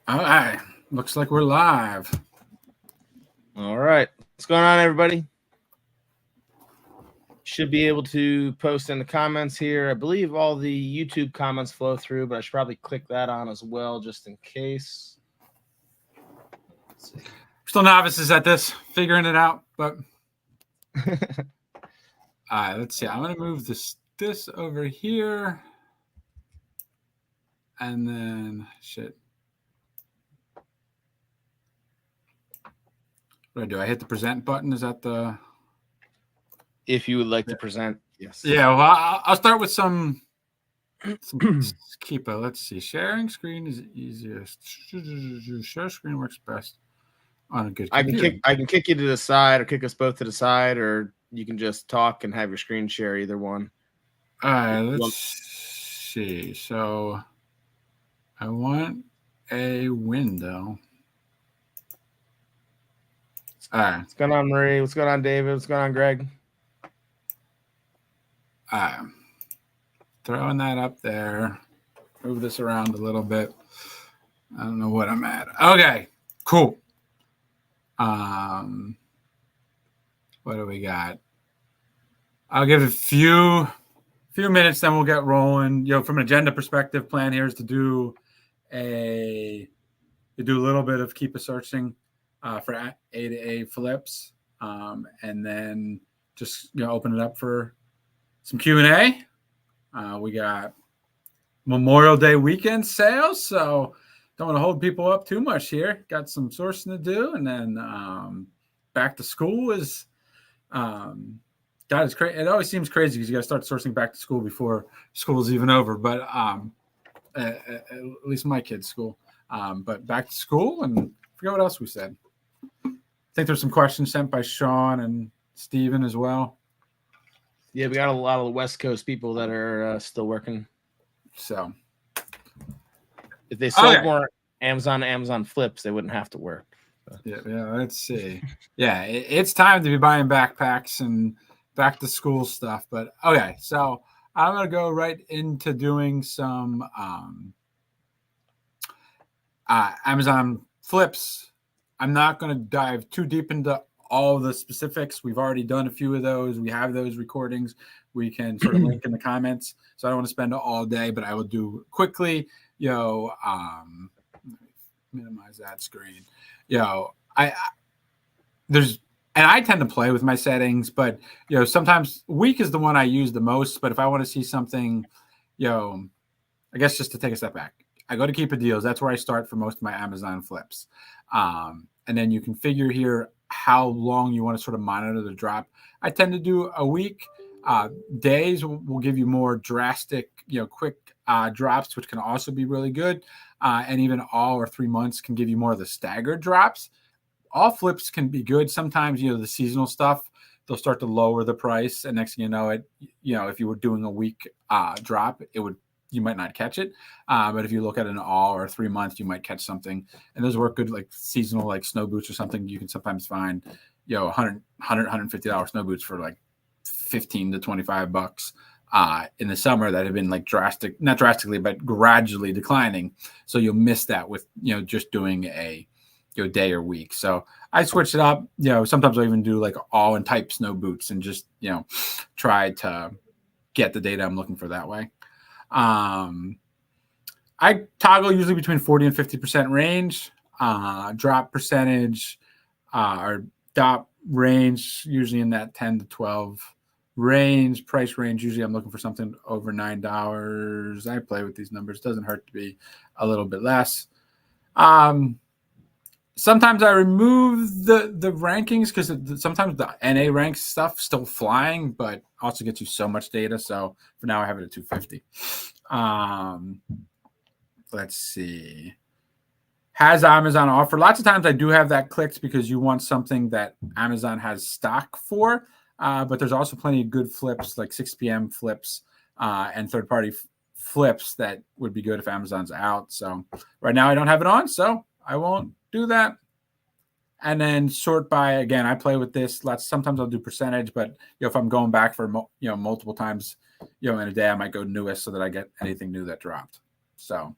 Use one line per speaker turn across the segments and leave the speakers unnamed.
All right. Looks like we're live.
All right. What's going on, everybody? Should be able to post in the comments here. I believe all the YouTube comments flow through, but I should probably click that on as well just in case.
Let's see. Still novices at this, figuring it out, but all right, let's see. I'm gonna move this over here. And then shit. What do I do? I hit the present button. Is that the
If you would like to present, yes.
Yeah, well, I'll start with some keep it. Let's see. Sharing screen is easiest. Share screen works best on a good computer.
I can kick you to the side or kick us both to the side, or you can just talk and have your screen share, either one.
All right, let's see. So I want a window. All right.
What's going on, Marie? What's going on, David? What's going on, Greg?
Throwing that up there. Move this around a little bit. I don't know what I'm at. Okay, cool. What do we got? I'll give it a few minutes, then we'll get rolling. From an agenda perspective, plan here is to do a little bit of keep a searching for A2A flips, and then just open it up for some Q&A. We got Memorial Day weekend sales, so don't want to hold people up too much here. Got some sourcing to do, and then back to school is God, it's crazy. It always seems crazy because you got to start sourcing back to school before school is even over. But at least my kids' school. But back to school, and I forget what else we said. I think there's some questions sent by Sean and Steven as well.
Yeah, we got a lot of the West Coast people that are still working.
So
if they sold more Amazon flips, they wouldn't have to work. So.
Yeah. Let's see. Yeah, it's time to be buying backpacks and back to school stuff. But okay, so I'm gonna go right into doing some Amazon flips. I'm not going to dive too deep into all the specifics. We've already done a few of those. We have those recordings. We can sort of link in the comments. So I don't want to spend all day, but I will do quickly. Minimize that screen. I tend to play with my settings, but sometimes week is the one I use the most. But if I want to see something, I guess just to take a step back, I go to Keep a Deals. That's where I start for most of my Amazon flips. And then you configure here how long you want to sort of monitor the drop. I tend to do a week. Days will give you more drastic, quick drops, which can also be really good. And even all or 3 months can give you more of the staggered drops. All flips can be good. Sometimes, the seasonal stuff, they'll start to lower the price. And next thing you know, if you were doing a week drop, you might not catch it. But if you look at an all or 3 months, you might catch something. And those work good, like seasonal, like snow boots or something. You can sometimes find, $150 snow boots for like $15 to $25 in the summer that have been like not drastically, but gradually declining. So you'll miss that with, just doing a day or week. So I switch it up. Sometimes I'll even do like all in type snow boots and just, try to get the data I'm looking for that way. I toggle usually between 40 and 50% range, drop percentage, or DOP range, usually in that 10 to 12 range. Price range, usually I'm looking for something over $9. I play with these numbers. Doesn't hurt to be a little bit less. Sometimes I remove the rankings because sometimes the NA ranks stuff still flying, but also gets you so much data. So for now, I have it at 250. Let's see. Has Amazon offer? Lots of times I do have that clicked because you want something that Amazon has stock for. But there's also plenty of good flips, like 6 p.m. flips and third-party flips that would be good if Amazon's out. So right now I don't have it on, so I won't do that. And then sort by, again, I play with this. Sometimes I'll do percentage, but if I'm going back for multiple times, in a day, I might go newest so that I get anything new that dropped. So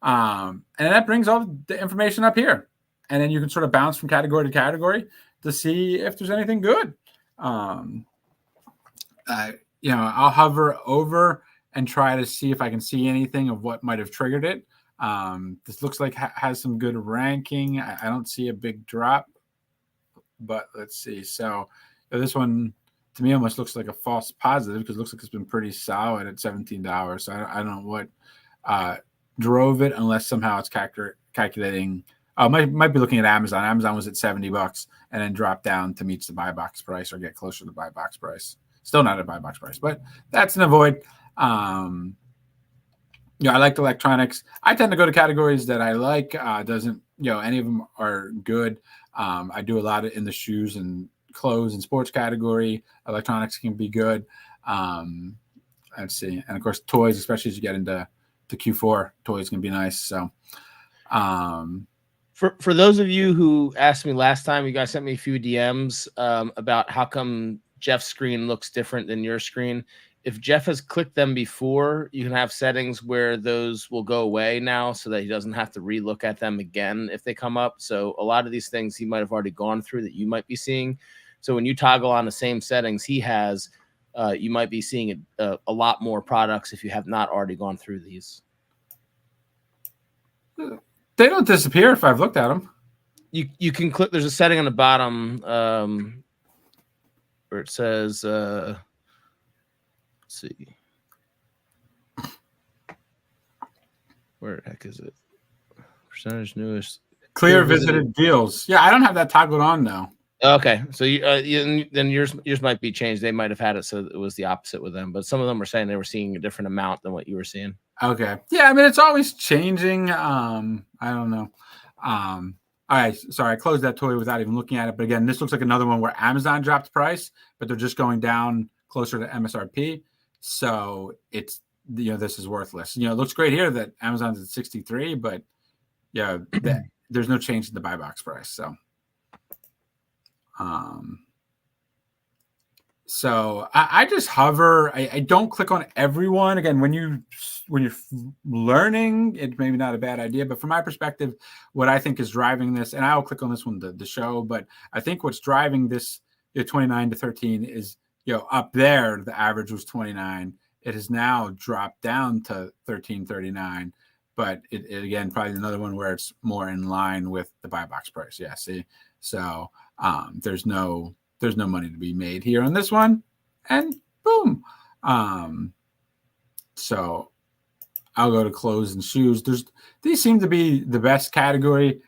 And that brings all the information up here. And then you can sort of bounce from category to category to see if there's anything good. I'll hover over and try to see if I can see anything of what might have triggered it. This looks like has some good ranking. I don't see a big drop, but let's see. So this one to me almost looks like a false positive because it looks like it's been pretty solid at $17. So I don't know what drove it unless somehow it's calculating. Might be looking at Amazon. Amazon was at $70 and then dropped down to meet the buy box price or get closer to the buy box price. Still not a buy box price, but that's an avoid. I like electronics. I tend to go to categories that I like. Doesn't any of them are good. I do a lot in the shoes and clothes and sports category. Electronics can be good. Let's see, and of course toys, especially as you get into Q4, toys can be nice. So,
for those of you who asked me last time, you guys sent me a few DMs about how come Jeff's screen looks different than your screen. If Jeff has clicked them before, you can have settings where those will go away now so that he doesn't have to relook at them again if they come up. So a lot of these things he might have already gone through that you might be seeing. So when you toggle on the same settings he has, you might be seeing a lot more products if you have not already gone through these.
They don't disappear if I've looked at them.
You can click. There's a setting on the bottom where it says, let's see, where the heck is it? Percentage newest.
Clear visited deals. Yeah, I don't have that toggled on though.
Okay, so then yours might be changed. They might have had it so it was the opposite with them, but some of them were saying they were seeing a different amount than what you were seeing.
Okay, yeah, I mean it's always changing. I don't know. All right, sorry, I closed that toy without even looking at it. But again, this looks like another one where Amazon dropped price, but they're just going down closer to MSRP. So it's this is worthless. It looks great here that Amazon's at 63, but there's no change in the buy box price. So I just hover. I don't click on everyone. Again, when you're learning, it maybe not a bad idea. But from my perspective, what I think is driving this, and I'll click on this one to show, but I think what's driving this 29 to 13 is up there. The average was 29. It has now dropped down to 13.39. But it again probably another one where it's more in line with the buy box price. Yeah, see, so there's no money to be made here on this one, and boom. So I'll go to clothes and shoes. These seem to be the best category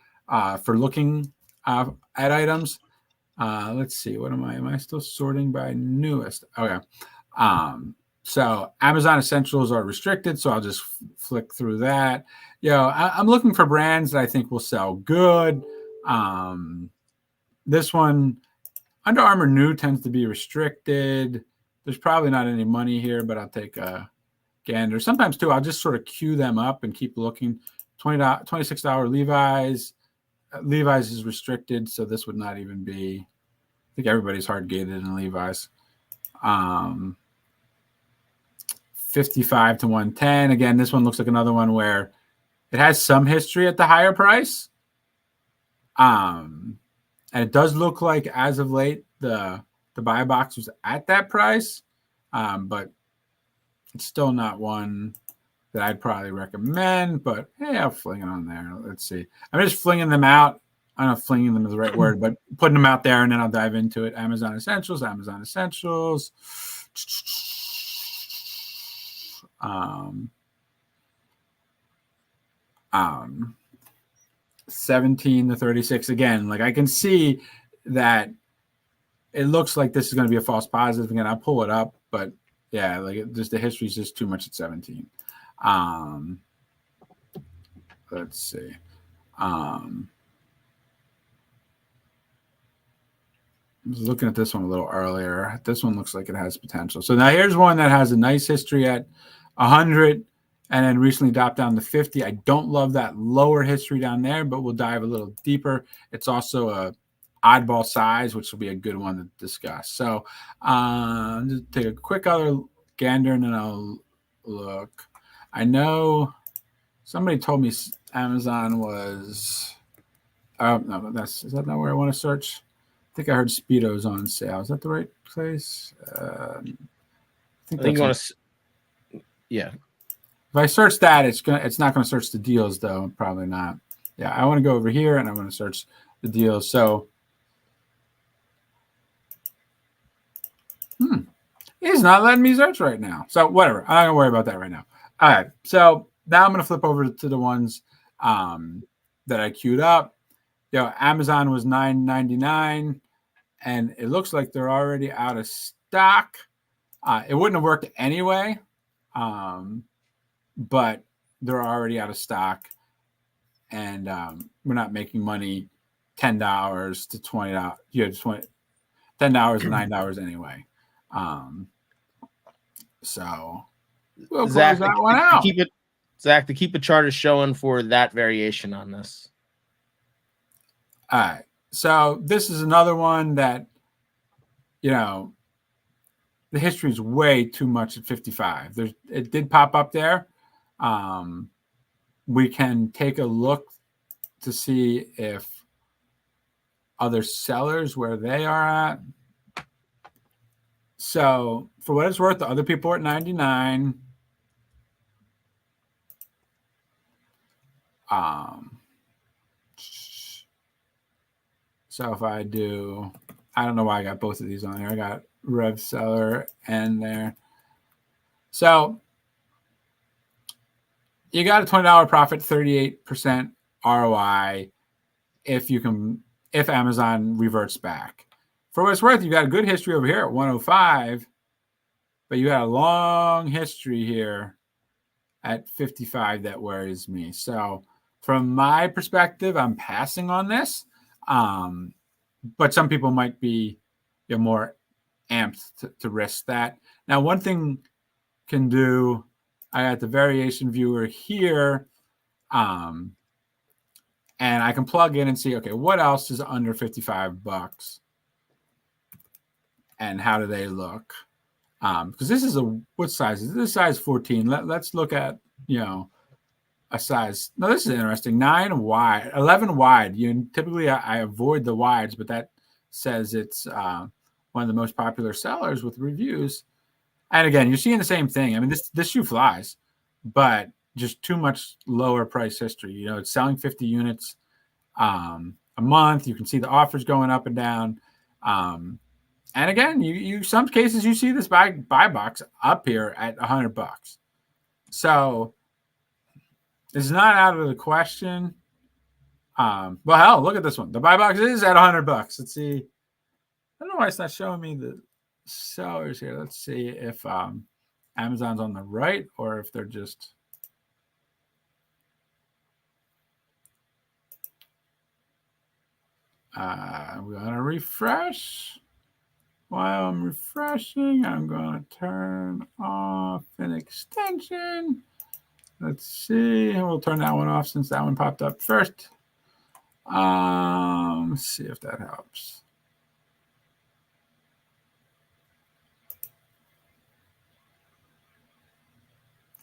for looking at items. Let's see, what am I still sorting by newest? Okay. So Amazon Essentials are restricted, so I'll just flick through that. I'm looking for brands that I think will sell good. This one, Under Armour New, tends to be restricted. There's probably not any money here, but I'll take a gander. Sometimes, too, I'll just sort of queue them up and keep looking. $26 Levi's. Levi's is restricted, so this would not even be. I think everybody's hard gated in Levi's. 55 to 110. Again, this one looks like another one where it has some history at the higher price. And it does look like as of late the buy box was at that price. But it's still not one that I'd probably recommend. But hey, I'll fling it on there. Let's see. I'm just flinging them out. I don't know if flinging them is the right word, but putting them out there and then I'll dive into it. Amazon Essentials. 17 to 36. Again, like I can see that it looks like this is going to be a false positive. Again, I'll pull it up, but yeah, like just the history is just too much at 17. Let's see. I was looking at this one a little earlier. This one looks like it has potential. So now here's one that has a nice history at 100 and then recently dropped down to 50. I don't love that lower history down there, but we'll dive a little deeper. It's also a oddball size, which will be a good one to discuss. So just take a quick other gander and then I'll look. I know Somebody told me Amazon was. Oh no, is that not where I want to search? I think I heard Speedo's on sale. Is that the right place? I
think you want to. Yeah.
If I search that, it's not gonna search the deals though. Probably not. Yeah, I want to go over here and I'm going to search the deals. So, it's not letting me search right now. So whatever. I'm not gonna worry about that right now. All right. So now I'm gonna flip over to the ones that I queued up. Amazon was $9.99, and it looks like they're already out of stock. It wouldn't have worked anyway, but they're already out of stock, and we're not making money $10 to $20. $10 to $9 anyway. So we'll
Zach,
close that one out.
Zach, to keep a chart is showing for that variation on this.
All right. So this is another one that, the history is way too much at 55. It did pop up there. We can take a look to see if other sellers, where they are at. So for what it's worth, the other people are at 99. So if I do, I don't know why I got both of these on here. I got Rev Seller and there. So you got a $20 profit, 38% ROI if Amazon reverts back. For what it's worth, you got a good history over here at 105, but you got a long history here at 55 that worries me. So from my perspective, I'm passing on this. But some people might be more amped to risk that. Now, one thing can do, I got the variation viewer here, and I can plug in and see, okay, what else is under $55 and how do they look? Because this is what size is this? Size 14. Let's look at, a size. No, this is interesting. 9 wide, 11 wide. Typically I avoid the wides, but that says it's one of the most popular sellers with reviews. And again, you're seeing the same thing. I mean, this shoe flies, but just too much lower price history. It's selling 50 units a month. You can see the offers going up and down. And again, you some cases you see this buy box up here at $100. So it's not out of the question. Well, hell, look at this one. The buy box is at $100. Let's see. I don't know why it's not showing me the sellers here. Let's see if Amazon's on the right or if they're just. I'm going to refresh. While I'm refreshing, I'm going to turn off an extension. Let's see. We'll turn that one off since that one popped up first. Let's see if that helps.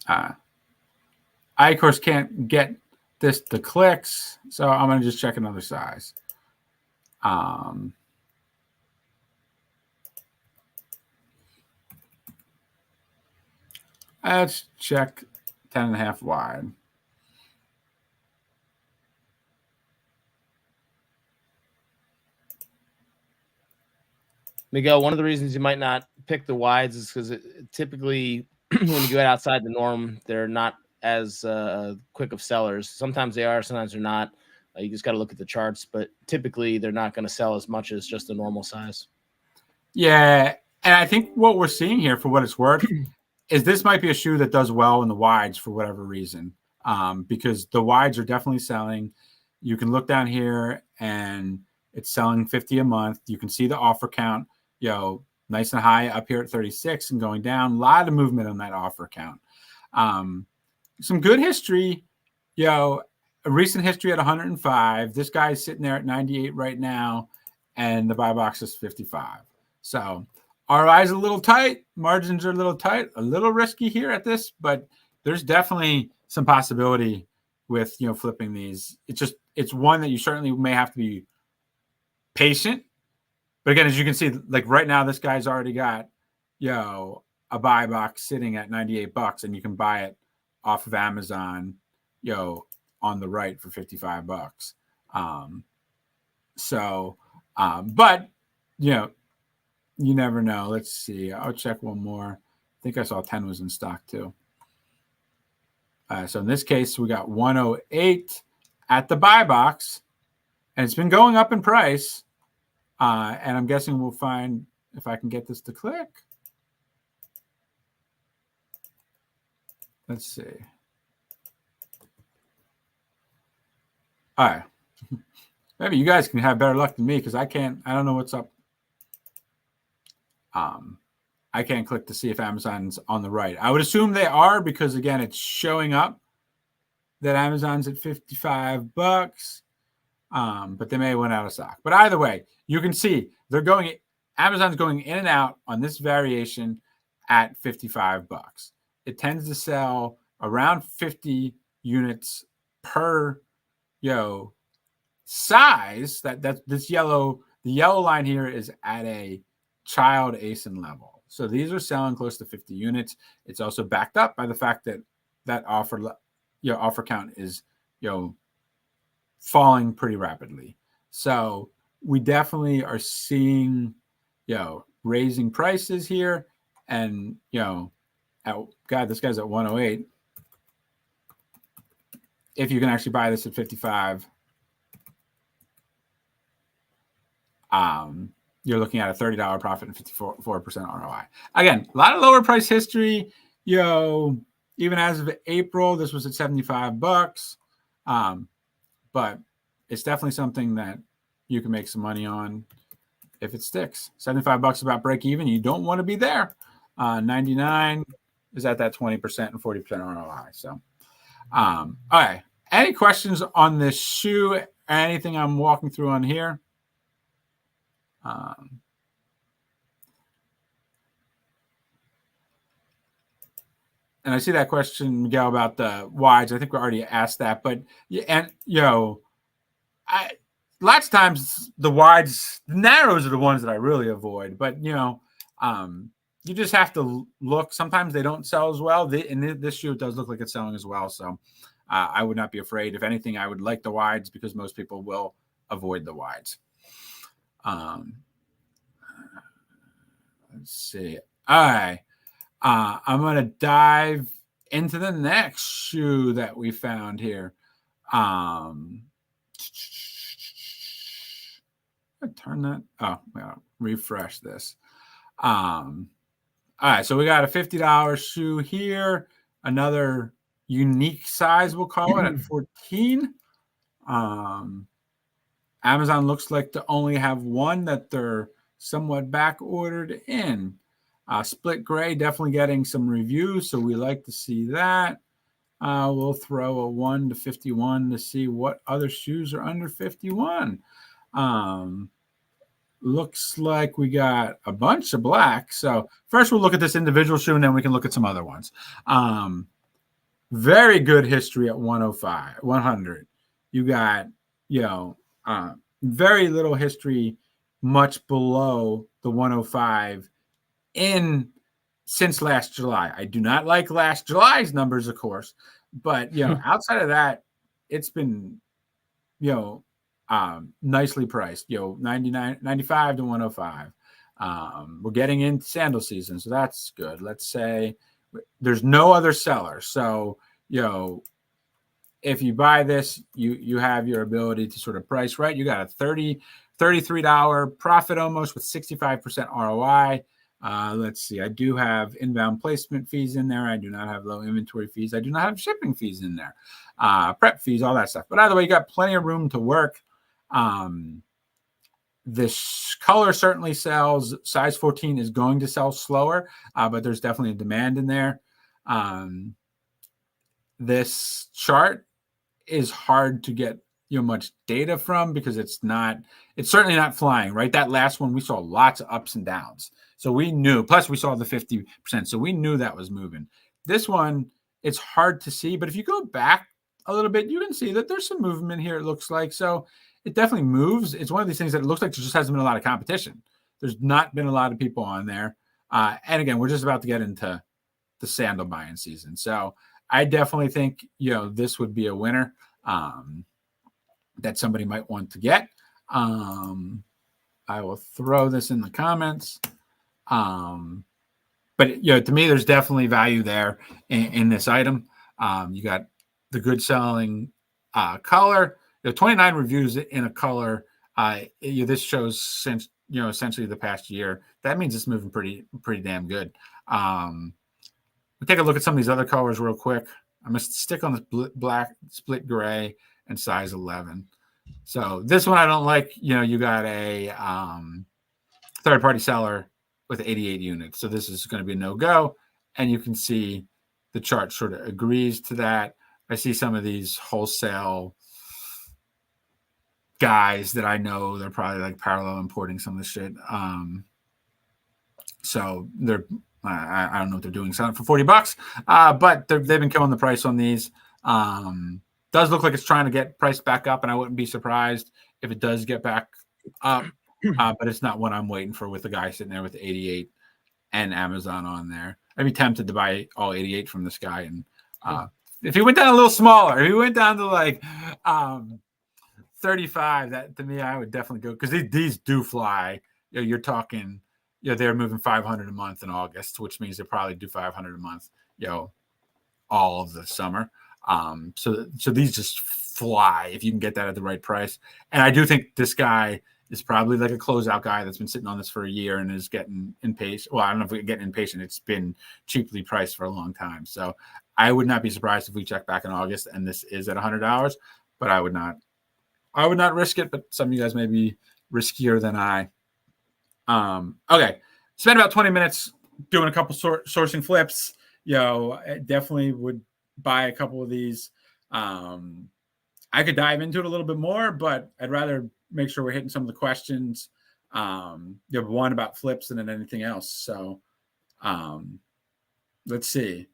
I, of course, can't get this to clicks, so I'm going to just check another size. Let's check 10.5 wide.
Miguel, one of the reasons you might not pick the wides is because typically when you go outside the norm, they're not as quick of sellers. Sometimes they are, sometimes they're not. You just got to look at the charts, but typically they're not going to sell as much as just a normal size.
Yeah, and I think what we're seeing here, for what it's worth, is this might be a shoe that does well in the wides for whatever reason, because the wides are definitely selling. You can look down here and it's selling 50 a month. You can see the offer count, nice and high up here at 36 and going down. A lot of movement on that offer count. Some good history, a recent history at 105. This guy's sitting there at 98 right now, and the buy box is 55. So ROI is a little tight. Margins are a little tight, a little risky here at this, but there's definitely some possibility with, flipping these. It's one that you certainly may have to be patient. But again, as you can see, like right now, this guy's already got, a buy box sitting at $98, and you can buy it off of Amazon, on the right for $55. But you never know. Let's see. I'll check one more. I think I saw 10 was in stock too. So in this case, we got 108 at the buy box, and it's been going up in price. And I'm guessing we'll find if I can get this to click. Let's see. All right. Maybe you guys can have better luck than me because I can't. I don't know what's up. I can't click to see if Amazon's on the right. I would assume they are because, again, it's showing up that Amazon's at $55. But they may have went out of stock. But either way, you can see Amazon's going in and out on this variation at $55. It tends to sell around 50 units per size. That's this the yellow line here is at a child ASIN level. So these are selling close to 50 units. It's also backed up by the fact that offer count is falling pretty rapidly. So we definitely are seeing raising prices here, and God, this guy's at 108. If you can actually buy this at 55, you're looking at a $30 profit and 54% ROI. Again, a lot of lower price history. Even as of April, this was at $75. But it's definitely something that you can make some money on if it sticks. $75 about break even. You don't want to be there. 99 is at that 20% and 40% ROI. So, all right. Any questions on this shoe? Anything I'm walking through on here? And I see that question, Miguel, about the wides. I think we already asked that, but lots of times the wides, the narrows are the ones that I really avoid. But you just have to look. Sometimes they don't sell as well. And this shoe does look like it's selling as well. So I would not be afraid. If anything, I would like the wides because most people will avoid the wides. Let's see. All right. I'm going to dive into the next shoe that we found here. Turn that. Oh, well, refresh this. All right. So we got a $50 shoe here. Another unique size, we'll call it, at 14. Amazon looks like to only have one that they're somewhat back ordered in. Split gray, definitely getting some reviews, so we like to see that. We'll throw a 1 to 51 to see what other shoes are under 51. Looks like we got a bunch of black. So first we'll look at this individual shoe, and then we can look at some other ones. Very good history at 100. You got, very little history much below the 105 since last July. I do not like last July's numbers, of course, but outside of that, it's been nicely priced. 95 to 105. We're getting into sandal season, so that's good. Let's say there's no other seller, so if you buy this, you have your ability to sort of price right. You got a $33 profit almost with 65% ROI. Let's see. I do have inbound placement fees in there. I do not have low inventory fees. I do not have shipping fees in there. Prep fees, all that stuff. But either way, you got plenty of room to work. This color certainly sells. Size 14 is going to sell slower, but there's definitely a demand in there. This chart is hard to get much data from because it's certainly not flying, right? That last one, we saw lots of ups and downs. So we knew, plus we saw the 50%. So we knew that was moving. This one, it's hard to see, but if you go back a little bit, you can see that there's some movement here, it looks like. So it definitely moves. It's one of these things that it looks like there just hasn't been a lot of competition. There's not been a lot of people on there. And again, we're just about to get into the sandal buying season. So I definitely think, this would be a winner that somebody might want to get. I will throw this in the comments. But to me, there's definitely value there in this item. You got the good selling color. 29 reviews in a color. This shows since essentially the past year. That means it's moving pretty damn good. We'll take a look at some of these other colors real quick. I'm gonna stick on the black split gray and size 11. So this one I don't like. You got a third-party seller with 88 units. So this is going to be a no-go. And you can see the chart sort of agrees to that. I see some of these wholesale guys that I know, they're probably like parallel importing some of this shit. So they're, I don't know what they're doing, selling for $40, but they've been killing the price on these. Does look like it's trying to get priced back up, and I wouldn't be surprised if it does get back up. But it's not what I'm waiting for with the guy sitting there with 88 and Amazon on there. I'd be tempted to buy all 88 from this guy. And if he went down a little smaller, if he went down to like 35, that to me, I would definitely go, because these do fly. You're talking, they're moving 500 a month in August, which means they probably do 500 a month, all of the summer. So these just fly if you can get that at the right price. And I do think this guy is probably like a closeout guy that's been sitting on this for a year and is getting impatient. Well, I don't know if we get impatient. It's been cheaply priced for a long time. So I would not be surprised if we check back in August and this is at $100, but I would not risk it. But some of you guys may be riskier than I. Okay. Spent about 20 minutes doing a couple sourcing flips. I definitely would buy a couple of these. I could dive into it a little bit more, but I'd rather make sure we're hitting some of the questions. One about flips than anything else. So let's see.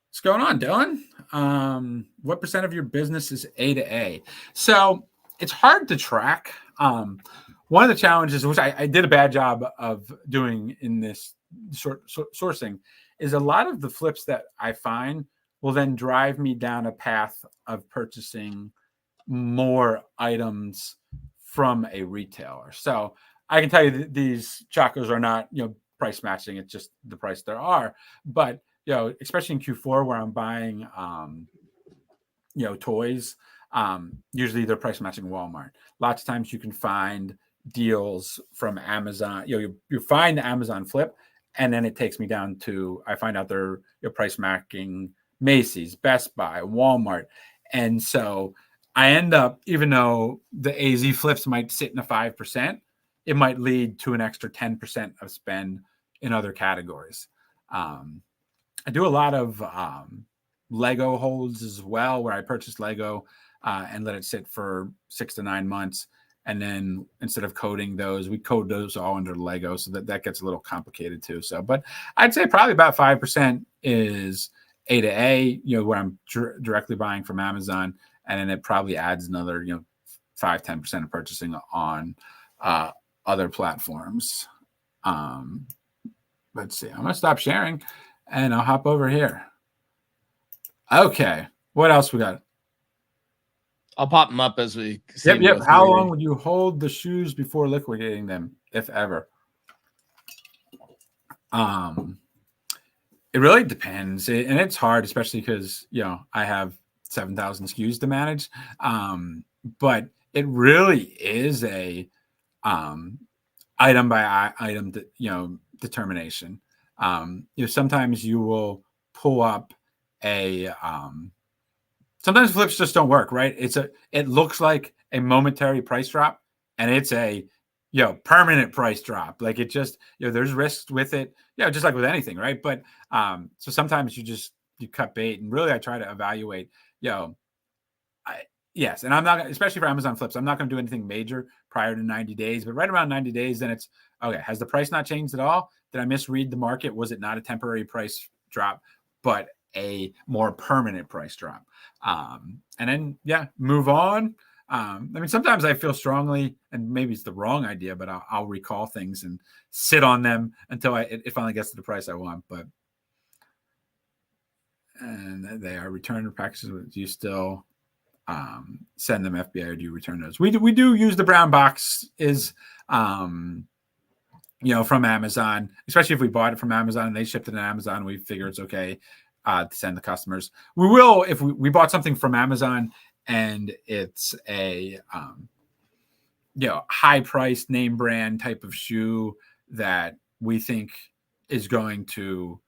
What's going on, Dylan? What percent of your business is A2A? So it's hard to track. One of the challenges, which I did a bad job of doing in this sourcing, is a lot of the flips that I find will then drive me down a path of purchasing more items from a retailer. So I can tell you that these chacos are not, price matching. It's just the price there are. But, especially in Q4 where I'm buying, toys, usually they're price matching Walmart. Lots of times you can find deals from Amazon. You find the Amazon flip, and then it takes me down to, I find out they're price matching Macy's, Best Buy, Walmart. And so I end up, even though the AZ flips might sit in a 5%, it might lead to an extra 10% of spend in other categories. I do a lot of Lego holds as well, where I purchase Lego and let it sit for 6 to 9 months. And then instead of coding those, we code those all under Lego. So that gets a little complicated too. So, but I'd say probably about 5% is A2A, where I'm directly buying from Amazon. And then it probably adds another, 5-10% of purchasing on other platforms. Let's see. I'm going to stop sharing and I'll hop over here. Okay. What else we got?
I'll pop them up as we see.
Yep. How long would you hold the shoes before liquidating them, if ever? It really depends. And it's hard, especially because, I have 7,000 SKUs to manage. But it really is a item by item, determination. Sometimes you will pull up sometimes flips just don't work, right? It looks like a momentary price drop, and it's a permanent price drop. Like it just, there's risks with it, just like with anything, right? But so sometimes you cut bait, and really I try to evaluate, yes, and I'm not, especially for Amazon flips, I'm not going to do anything major prior to 90 days, but right around 90 days, then it's okay. Has the price not changed at all? Did I misread the market? Was it not a temporary price drop, but a more permanent price drop. And then, move on. I mean, sometimes I feel strongly, and maybe it's the wrong idea, but I'll recall things and sit on them until it finally gets to the price I want. But and they are return packages. Do you still send them FBA, or do you return those? We do use the brown box from Amazon, especially if we bought it from Amazon and they shipped it to Amazon. We figure it's okay to send the customers. We will if we bought something from Amazon and it's a high priced name brand type of shoe that we think is going to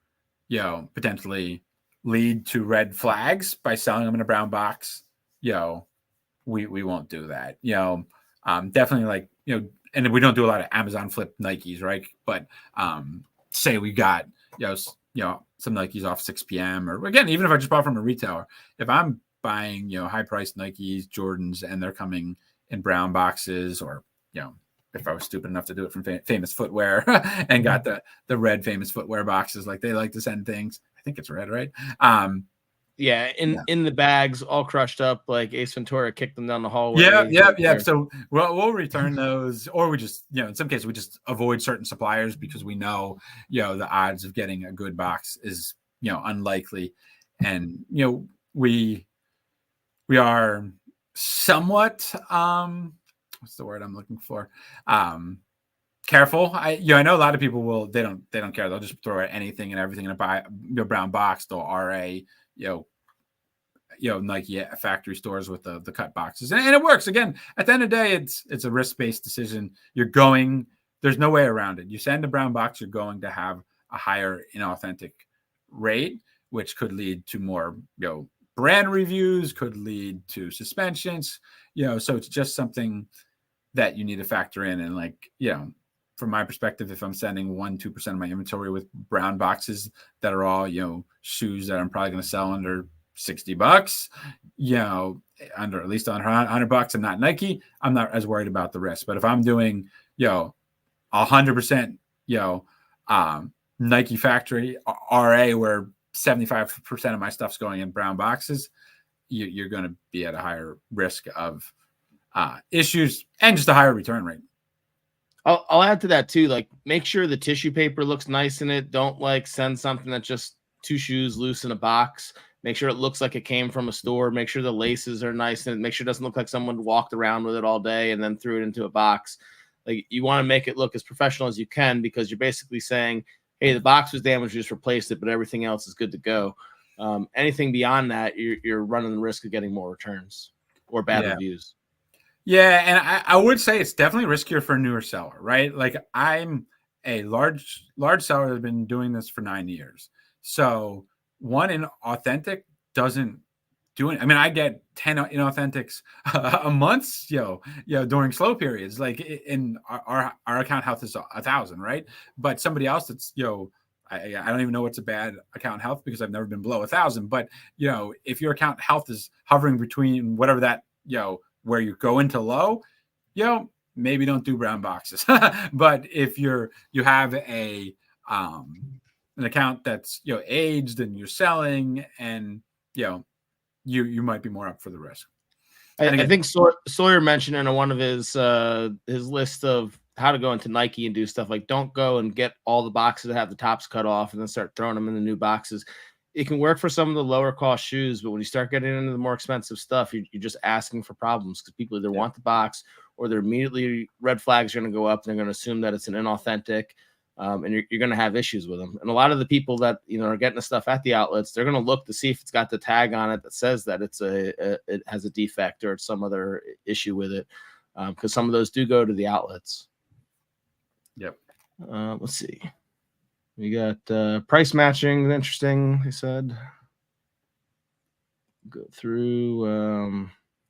potentially lead to red flags by selling them in a brown box. We won't do that. Definitely and we don't do a lot of Amazon flip Nikes, right? But say we got some Nikes off 6 p.m. or again, even if I just bought from a retailer, if I'm buying high priced Nikes, Jordans, and they're coming in brown boxes, or if I was stupid enough to do it from Famous Footwear and got the red Famous Footwear boxes, like they like to send things. I think it's red, right?
In the bags, all crushed up, like Ace Ventura kicked them down the hallway.
Yeah. So we'll return those, or we just, in some cases, we just avoid certain suppliers because we know, the odds of getting a good box is, unlikely, and we are somewhat what's the word I'm looking for? Careful. I know a lot of people they don't care. They'll just throw anything and everything in a brown box. They'll RA, Nike factory stores with the cut boxes, and it works. Again, at the end of the day, it's a risk-based decision. There's no way around it. You send a brown box, you're going to have a higher inauthentic rate, which could lead to more brand reviews, could lead to suspensions. So it's just something that you need to factor in. And from my perspective, if I'm sending 1-2% of my inventory with brown boxes that are all shoes that I'm probably going to sell under $60, under at least $100 and not Nike, I'm not as worried about the risk. But if I'm doing 100% Nike factory RA, where 75% of my stuff's going in brown boxes, you're going to be at a higher risk of issues and just a higher return rate.
I'll add to that too. Like, make sure the tissue paper looks nice in it. Don't send something that's just 2 shoes loose in a box. Make sure it looks like it came from a store. Make sure the laces are nice, and make sure it doesn't look like someone walked around with it all day and then threw it into a box. Like, you want to make it look as professional as you can, because you're basically saying, hey, the box was damaged, we just replaced it, but everything else is good to go. Anything beyond that, you're running the risk of getting more returns or bad reviews.
Yeah, and I would say it's definitely riskier for a newer seller, right? Like, I'm a large seller that's been doing this for 9 years. So one inauthentic doesn't do it. I mean, I get 10 inauthentics a month, during slow periods. Like, in our account health is 1,000, right? But somebody else that's, I don't even know what's a bad account health, because I've never been below 1,000. But, if your account health is hovering between whatever that, where you go into low, maybe don't do brown boxes. But if you have an account that's aged and you're selling, and you might be more up for the risk.
I think Sawyer mentioned in one of his list of how to go into Nike and do stuff, like, don't go and get all the boxes that have the tops cut off and then start throwing them in the new boxes. It can work for some of the lower cost shoes, but when you start getting into the more expensive stuff, you're just asking for problems, because people either want the box, or they're immediately, red flags are going to go up, and they're going to assume that it's an inauthentic, and you're going to have issues with them. And a lot of the people that are getting the stuff at the outlets, they're going to look to see if it's got the tag on it that says that it has a defect or it's some other issue with it, because some of those do go to the outlets.
Yep.
Let's see. We got price matching. Interesting, they said. Go through. All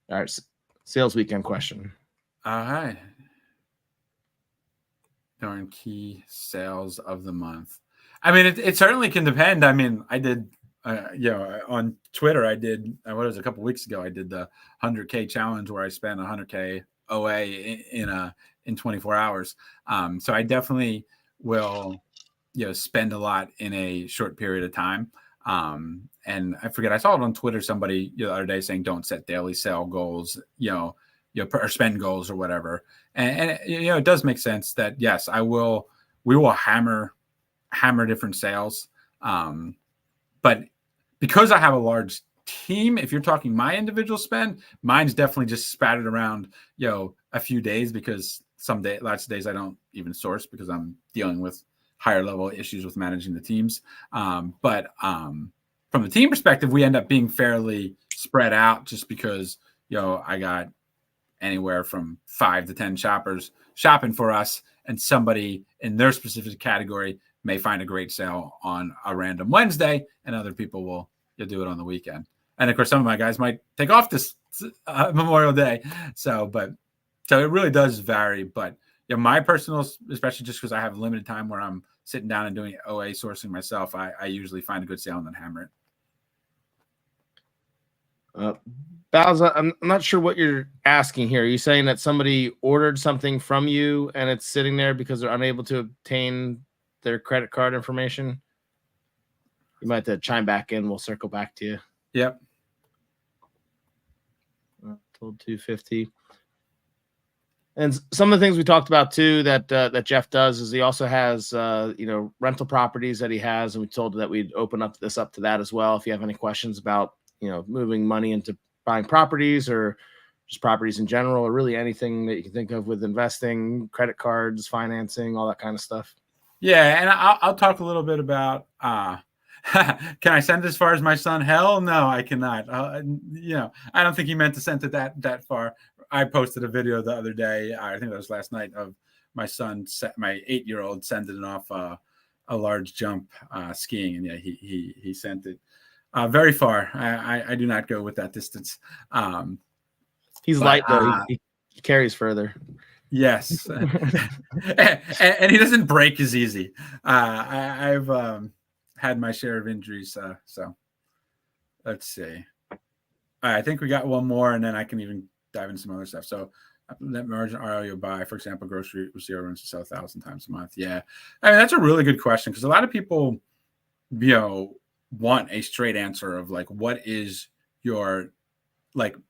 right, sales weekend question.
All right. During key sales of the month. I mean, it certainly can depend. I mean, I did, on Twitter, I did, what was it, a couple weeks ago, I did the 100K challenge, where I spent 100K OA in 24 hours. So I definitely will, spend a lot in a short period of time. And I forget, I saw it on Twitter, somebody the other day saying don't set daily sale goals, or spend goals or whatever. And it does make sense that yes, we will hammer different sales. But because I have a large team, if you're talking my individual spend, mine's definitely just spattered around, a few days, because lots of days I don't even source because I'm dealing with higher level issues with managing the teams. But from the team perspective, we end up being fairly spread out just because, I got anywhere from 5 to 10 shoppers shopping for us, and somebody in their specific category may find a great sale on a random Wednesday, and other people you'll do it on the weekend. And of course, some of my guys might take off this Memorial Day. So it really does vary. But my personal, especially just because I have limited time where I'm sitting down and doing OA sourcing myself, I usually find a good sale and then hammer it.
Bowser, I'm not sure what you're asking here. Are you saying that somebody ordered something from you and it's sitting there because they're unable to obtain their credit card information? You might have to chime back in. We'll circle back to you.
Yep.
Told 250. And some of the things we talked about too that Jeff does is he also has rental properties that he has, and we told that we'd open up to that as well. If you have any questions about moving money into buying properties or just properties in general, or really anything that you can think of with investing, credit cards, financing, all that kind of stuff.
Yeah, and I'll talk a little bit about. Can I send as far as my son? Hell no, I cannot. I don't think he meant to send it that far. I posted a video the other day, I think that was last night, of my son, my 8-year-old, sending off a large jump skiing, and yeah, he sent it very far. I do not go with that distance.
He's light though. He carries further.
Yes, and he doesn't break as easy. I've had my share of injuries, so let's see. I think we got one more, and then I can even dive into some other stuff. So net margin ROI you buy, for example, grocery zero runs to sell 1,000 times a month. Yeah, I mean that's a really good question, because a lot of people, want a straight answer of like, what is your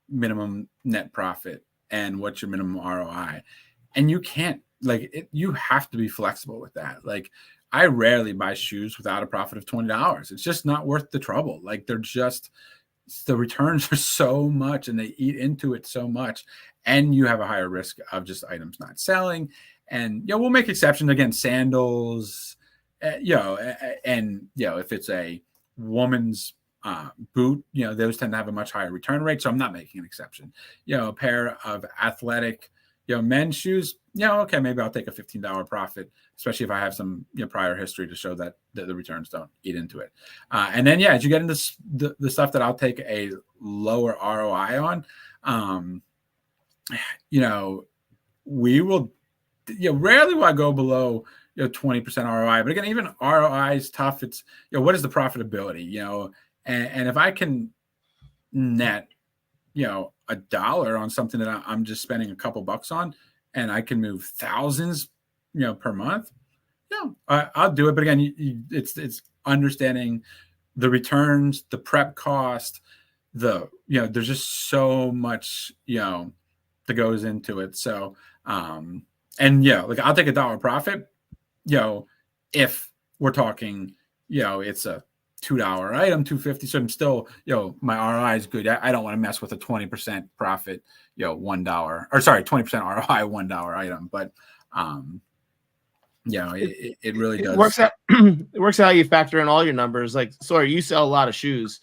minimum net profit and what's your minimum ROI, and you can't you have to be flexible with that. Like, I rarely buy shoes without a profit of $20. It's just not worth the trouble. The returns are so much and they eat into it so much, and you have a higher risk of just items not selling. And we'll make exceptions, again, sandals, and if it's a woman's boot, those tend to have a much higher return rate, so I'm not making an exception. A pair of athletic men's shoes, okay, maybe I'll take a $15 profit, especially if I have some prior history to show that the returns don't eat into it. And then as you get into the stuff that I'll take a lower ROI on, we will, rarely will I go below 20% ROI. But again, even ROI is tough. It's what is the profitability? And if I can net $1 on something that I'm just spending a couple bucks on, and I can move thousands per month, I'll do it. But again, it's understanding the returns, the prep cost, there's just so much that goes into it. So and I'll take $1 profit if we're talking it's a $2 item, $2.50. So I'm still, my ROI is good. I don't want to mess with a 20% profit, $1, or sorry, 20% ROI, $1 item. But, it really does.
It works out. It works out. You factor in all your numbers. Like, sorry, you sell a lot of shoes.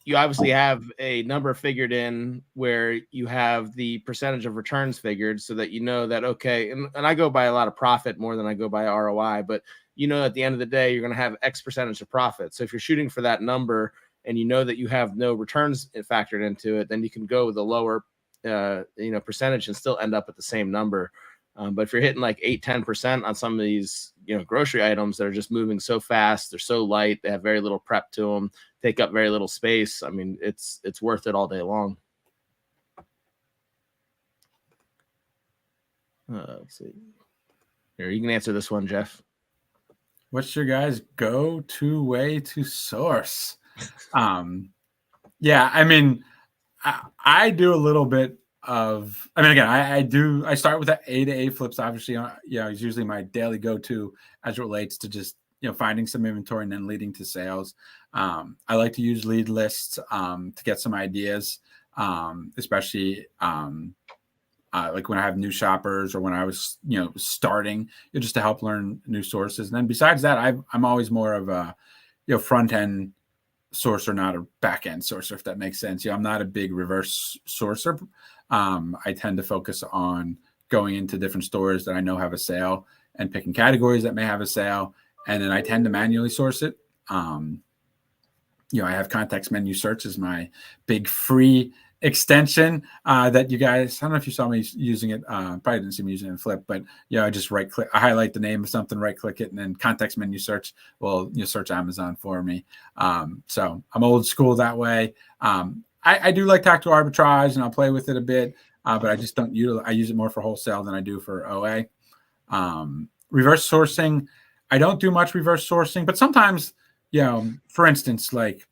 You obviously have a number figured in where you have the percentage of returns figured, so that that, okay, and I go by a lot of profit more than I go by ROI, but at the end of the day, you're going to have X percentage of profit. So if you're shooting for that number and that you have no returns factored into it, then you can go with a lower, percentage and still end up at the same number. But if you're hitting like 8-10% on some of these, grocery items that are just moving so fast, they're so light, they have very little prep to them, take up very little space. I mean, it's worth it all day long. Let's see. Here, you can answer this one, Jeff.
What's your guys' go-to way to source? Yeah, I mean, I do a little bit of. I mean, again, I start with the A2A flips. Obviously, it's usually my daily go-to as it relates to just finding some inventory and then leading to sales. I like to use lead lists to get some ideas, especially like when I have new shoppers or when I was starting, just to help learn new sources. And then besides that, I'm always more of a front end sourcer, not a back end sourcer, if that makes sense. I'm not a big reverse sourcer. I tend to focus on going into different stores that I know have a sale and picking categories that may have a sale, and then I tend to manually source it. I have context menu search as my big free extension that you guys, I don't know if you saw me using it, probably didn't see me using it in Flip, but I just right click, I highlight the name of something, right click it, and then context menu search will search Amazon for me. So I'm old school that way. I do like tactical arbitrage and I'll play with it a bit, but I just don't I use it more for wholesale than I do for OA. Reverse sourcing, I don't do much reverse sourcing, but sometimes, for instance, like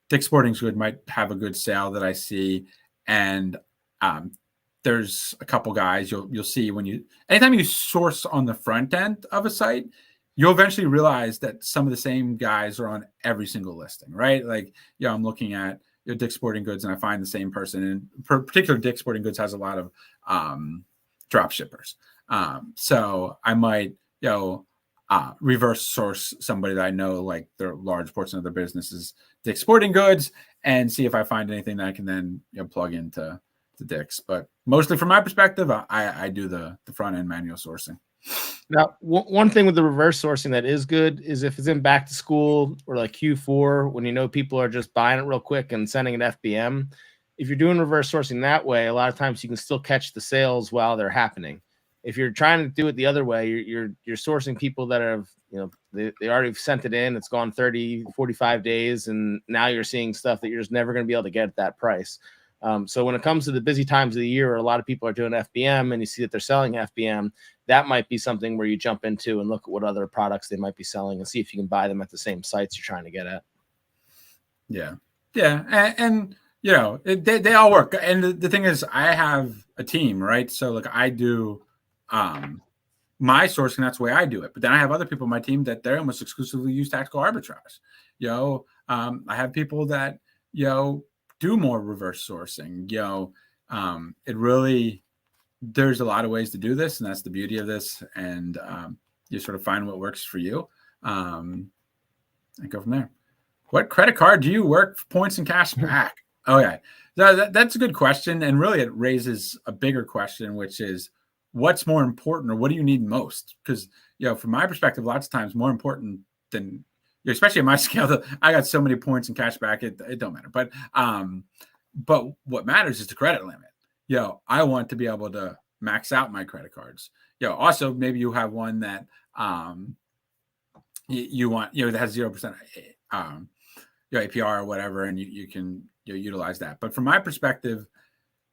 Dick's Sporting Goods might have a good sale that I see, and there's a couple guys you'll see anytime you source on the front end of a site, you'll eventually realize that some of the same guys are on every single listing, right? Like, I'm looking at Dick's Sporting Goods and I find the same person, and particular Dick's Sporting Goods has a lot of drop shippers. So I might, reverse source somebody that I know, like their large portion of their business is Dick's Sporting Goods, and see if I find anything that I can then plug into Dick's. But mostly from my perspective, I do the front end manual sourcing.
Now, one thing with the reverse sourcing that is good is if it's in back to school or like Q4, when people are just buying it real quick and sending it FBM. If you're doing reverse sourcing that way, a lot of times you can still catch the sales while they're happening. If you're trying to do it the other way, you're sourcing people that have, they already sent it in, it's gone 30, 45 days, and now you're seeing stuff that you're just never going to be able to get at that price. So when it comes to the busy times of the year where a lot of people are doing FBM and you see that they're selling FBM, that might be something where you jump into and look at what other products they might be selling and see if you can buy them at the same sites you're trying to get at.
Yeah. Yeah. And they all work. And the thing is, I have a team, right? So like I do my sourcing, that's the way I do it. But then I have other people on my team that they almost exclusively use tactical arbitrage. I have people that, do more reverse sourcing. It really, there's a lot of ways to do this, and that's the beauty of this. And you sort of find what works for you and go from there. What credit card do you work for points and cash back? Oh, yeah. That's a good question. And really, it raises a bigger question, which is what's more important, or what do you need most? Because, from my perspective, lots of times more important than, especially at my scale, I got so many points and cash back, it don't matter. But what matters is the credit limit. I want to be able to max out my credit cards. Also, maybe you have one that you want, that has 0% APR or whatever, and you can utilize that. But from my perspective,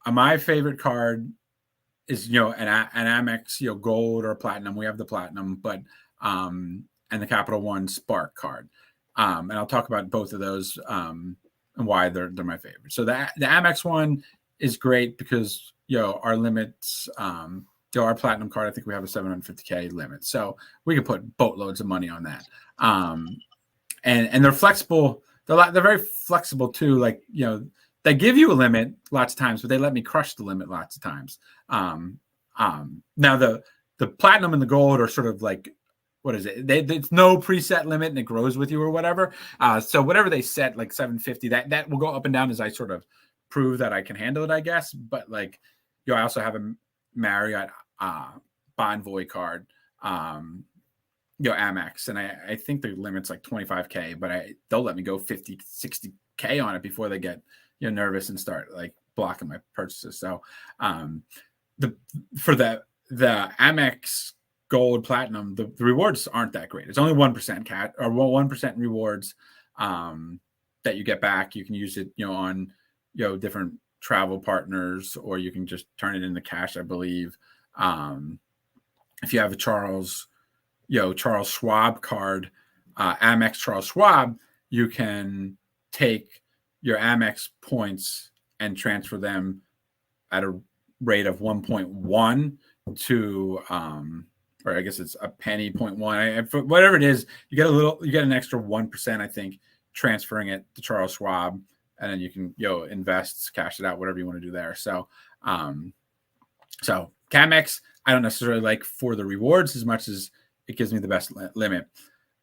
my favorite card is an Amex gold or platinum. We have the platinum, but and the Capital One Spark card. And I'll talk about both of those and why they're my favorite. So the Amex one is great because our limits. Our platinum card, I think we have a $750K limit, so we can put boatloads of money on that. And they're flexible. They're very flexible too. Like, they give you a limit lots of times, but they let me crush the limit lots of times. Now the platinum and the gold are sort of like, what is it? It's no preset limit and it grows with you or whatever. So whatever they set, like 750, that will go up and down as I sort of prove that I can handle it, I guess. But like, I also have a Marriott Bonvoy card. Amex, and I think the limit's like 25K, but they'll let me go 50, 60K on it before they get nervous and start like blocking my purchases. So for the Amex Gold Platinum, the rewards aren't that great. It's only 1% cat or 1% rewards that you get back. You can use it on different travel partners, or you can just turn it into cash, I believe. If you have a Charles Charles Schwab card, Amex Charles Schwab, you can take your Amex points and transfer them at a rate of 1.1 to or I guess it's a penny 0.1, whatever it is. You get an extra 1%, I think, transferring it to Charles Schwab, and then you can invest, cash it out, whatever you want to do there. So Camex I don't necessarily like for the rewards as much as it gives me the best limit.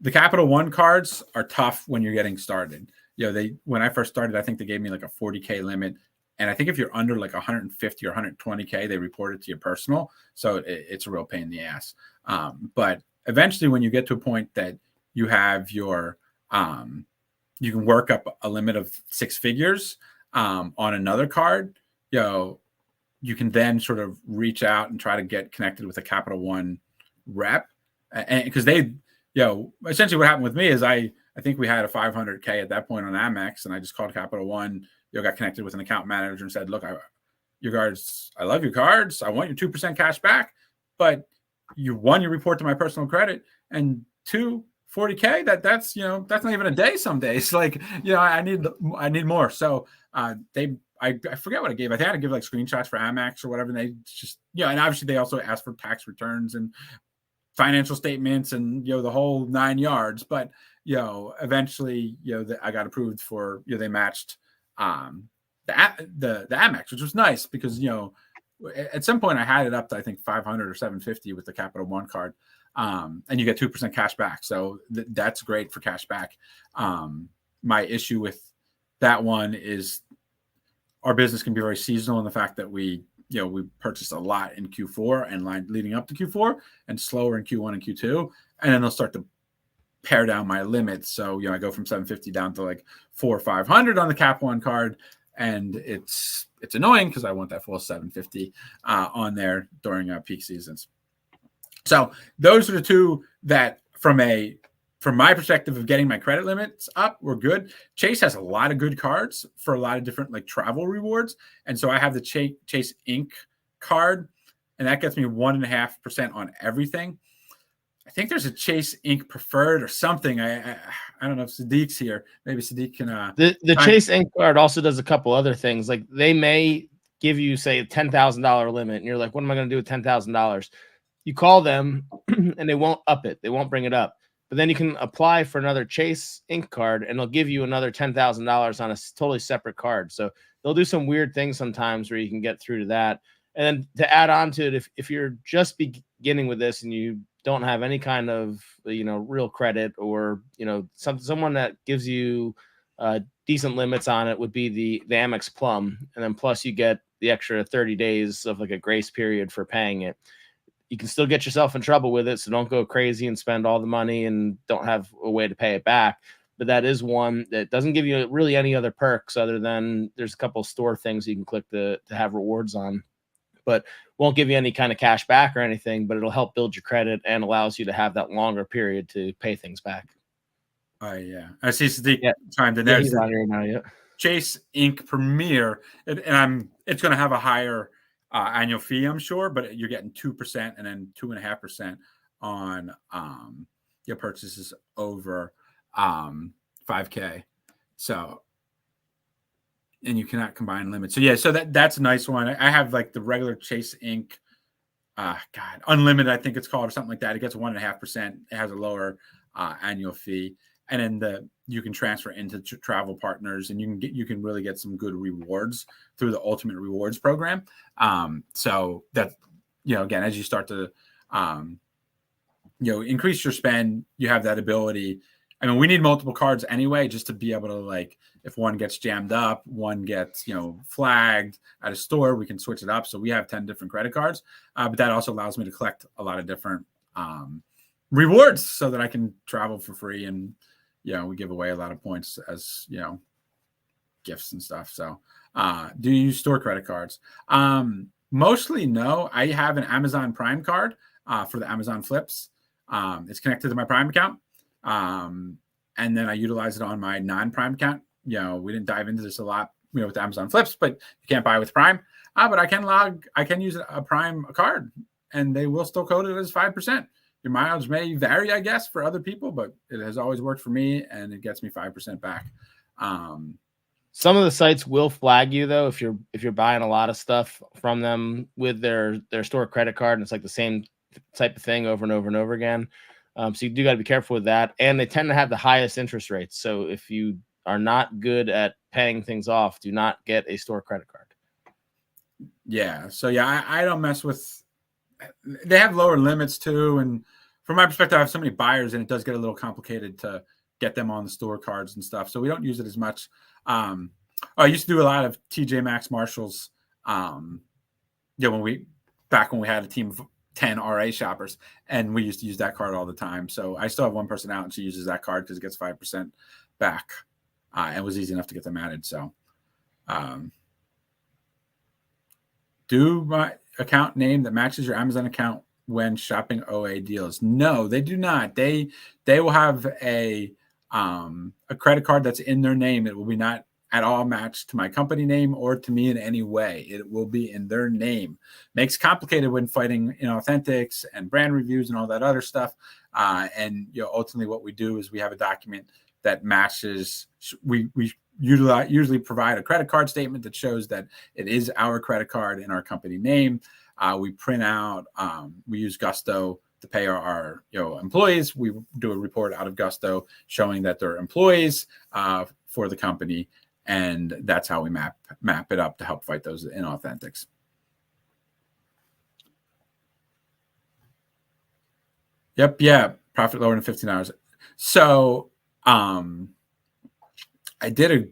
The Capital One cards are tough when you're getting started. When I first started, I think they gave me like a 40K limit. And I think if you're under like 150 or 120K, they report it to your personal. So it's a real pain in the ass. But eventually when you get to a point that you have your, you can work up a limit of 6 figures on another card, you can then sort of reach out and try to get connected with a Capital One rep. And because they, essentially what happened with me is I think we had a 500K at that point on Amex, and I just called Capital One, got connected with an account manager and said, look, your cards, I love your cards. I want your 2% cash back, but you report to my personal credit, and 40K, that's not even a day some days. Like, I need more. So I forget what I gave. I think I had to give like screenshots for Amex or whatever. And they just, and obviously they also asked for tax returns and financial statements and, the whole 9 yards. But, eventually, I got approved for, they matched the Amex, which was nice because, at some point I had it up to, I think 500 or 750 with the Capital One card. And you get 2% cash back. So that's great for cash back. My issue with that one is our business can be very seasonal in the fact that we purchased a lot in Q4 and leading up to Q4 and slower in Q1 and Q2. And then they'll start to pare down my limits. So, I go from 750 down to like 400 or 500 on the Cap One card. And it's annoying because I want that full 750 on there during peak seasons. So those are the two that from my perspective of getting my credit limits up, we're good. Chase has a lot of good cards for a lot of different like travel rewards. And so I have the Chase Inc. card, and that gets me 1.5% on everything. I think there's a Chase Inc. preferred or something. I don't know if Sadiq's here. Maybe Sadiq can.
The Chase Inc. card also does a couple other things. Like they may give you, say, a $10,000 limit, and you're like, what am I going to do with $10,000? You call them, and they won't up it. They won't bring it up. But then you can apply for another Chase Inc. card, and they'll give you another $10,000 on a totally separate card. So they'll do some weird things sometimes where you can get through to that. And then to add on to it, if you're just beginning with this and you don't have any kind of real credit or someone that gives you decent limits on it would be the Amex Plum, and then plus you get the extra 30 days of like a grace period for paying it. You can still get yourself in trouble with it, so don't go crazy and spend all the money and don't have a way to pay it back. But that is one that doesn't give you really any other perks other than there's a couple of store things you can click to have rewards on, but won't give you any kind of cash back or anything, but it'll help build your credit and allows you to have that longer period to pay things back.
Yeah. I see Sadiq chimed in there.
He's on here now, yeah.
Chase Inc. Premier, and it's going to have a higher annual fee, I'm sure, but you're getting 2% and then 2.5% on your purchases over 5K. So, and you cannot combine limits. So so that's a nice one. I have like the regular Chase Inc. Unlimited, I think it's called, or something like that. It gets 1.5%. It has a lower annual fee, and then you can transfer into travel partners, and you can really get some good rewards through the Ultimate Rewards program. So that again, as you start to increase your spend, you have that ability. I mean, we need multiple cards anyway, just to be able to, like, if one gets jammed up, one gets, flagged at a store, we can switch it up. So we have 10 different credit cards, but that also allows me to collect a lot of different rewards so that I can travel for free. And, we give away a lot of points as, gifts and stuff. So do you use store credit cards? Mostly no. I have an Amazon Prime card for the Amazon Flips. It's connected to my Prime account. And then I utilize it on my non-Prime account. We didn't dive into this a lot, with Amazon Flips, but you can't buy with Prime. But I can use a Prime card, and they will still code it as 5%. your mileage may vary, I guess, for other people, but it has always worked for me, and it gets me 5% back.
Some of the sites will flag you though if you're buying a lot of stuff from them with their store credit card, and it's like the same type of thing over and over and over again. So you do got to be careful with that. And they tend to have the highest interest rates. So if you are not good at paying things off, do not get a store credit card.
Yeah. So yeah, I don't mess with. They have lower limits too, and from my perspective, I have so many buyers, and it does get a little complicated to get them on the store cards and stuff. So we don't use it as much. I used to do a lot of TJ Maxx Marshalls. When we had a team of 10 RA shoppers, and we used to use that card all the time. So I still have one person out, and she uses that card because it gets 5% back, and it was easy enough to get them added. So, do my account name that matches your Amazon account when shopping OA deals? No, they do not. They will have a credit card that's in their name. It will be not at all matched to my company name or to me in any way. It will be in their name. Makes it complicated when fighting authentics and brand reviews and all that other stuff. And ultimately what we do is we have a document that matches. We usually provide a credit card statement that shows that it is our credit card in our company name. We print out, we use Gusto to pay our employees. We do a report out of Gusto showing that they're employees for the company. And that's how we map it up to help fight those inauthentics. Yep. Yeah. Profit lower than $15. So I did a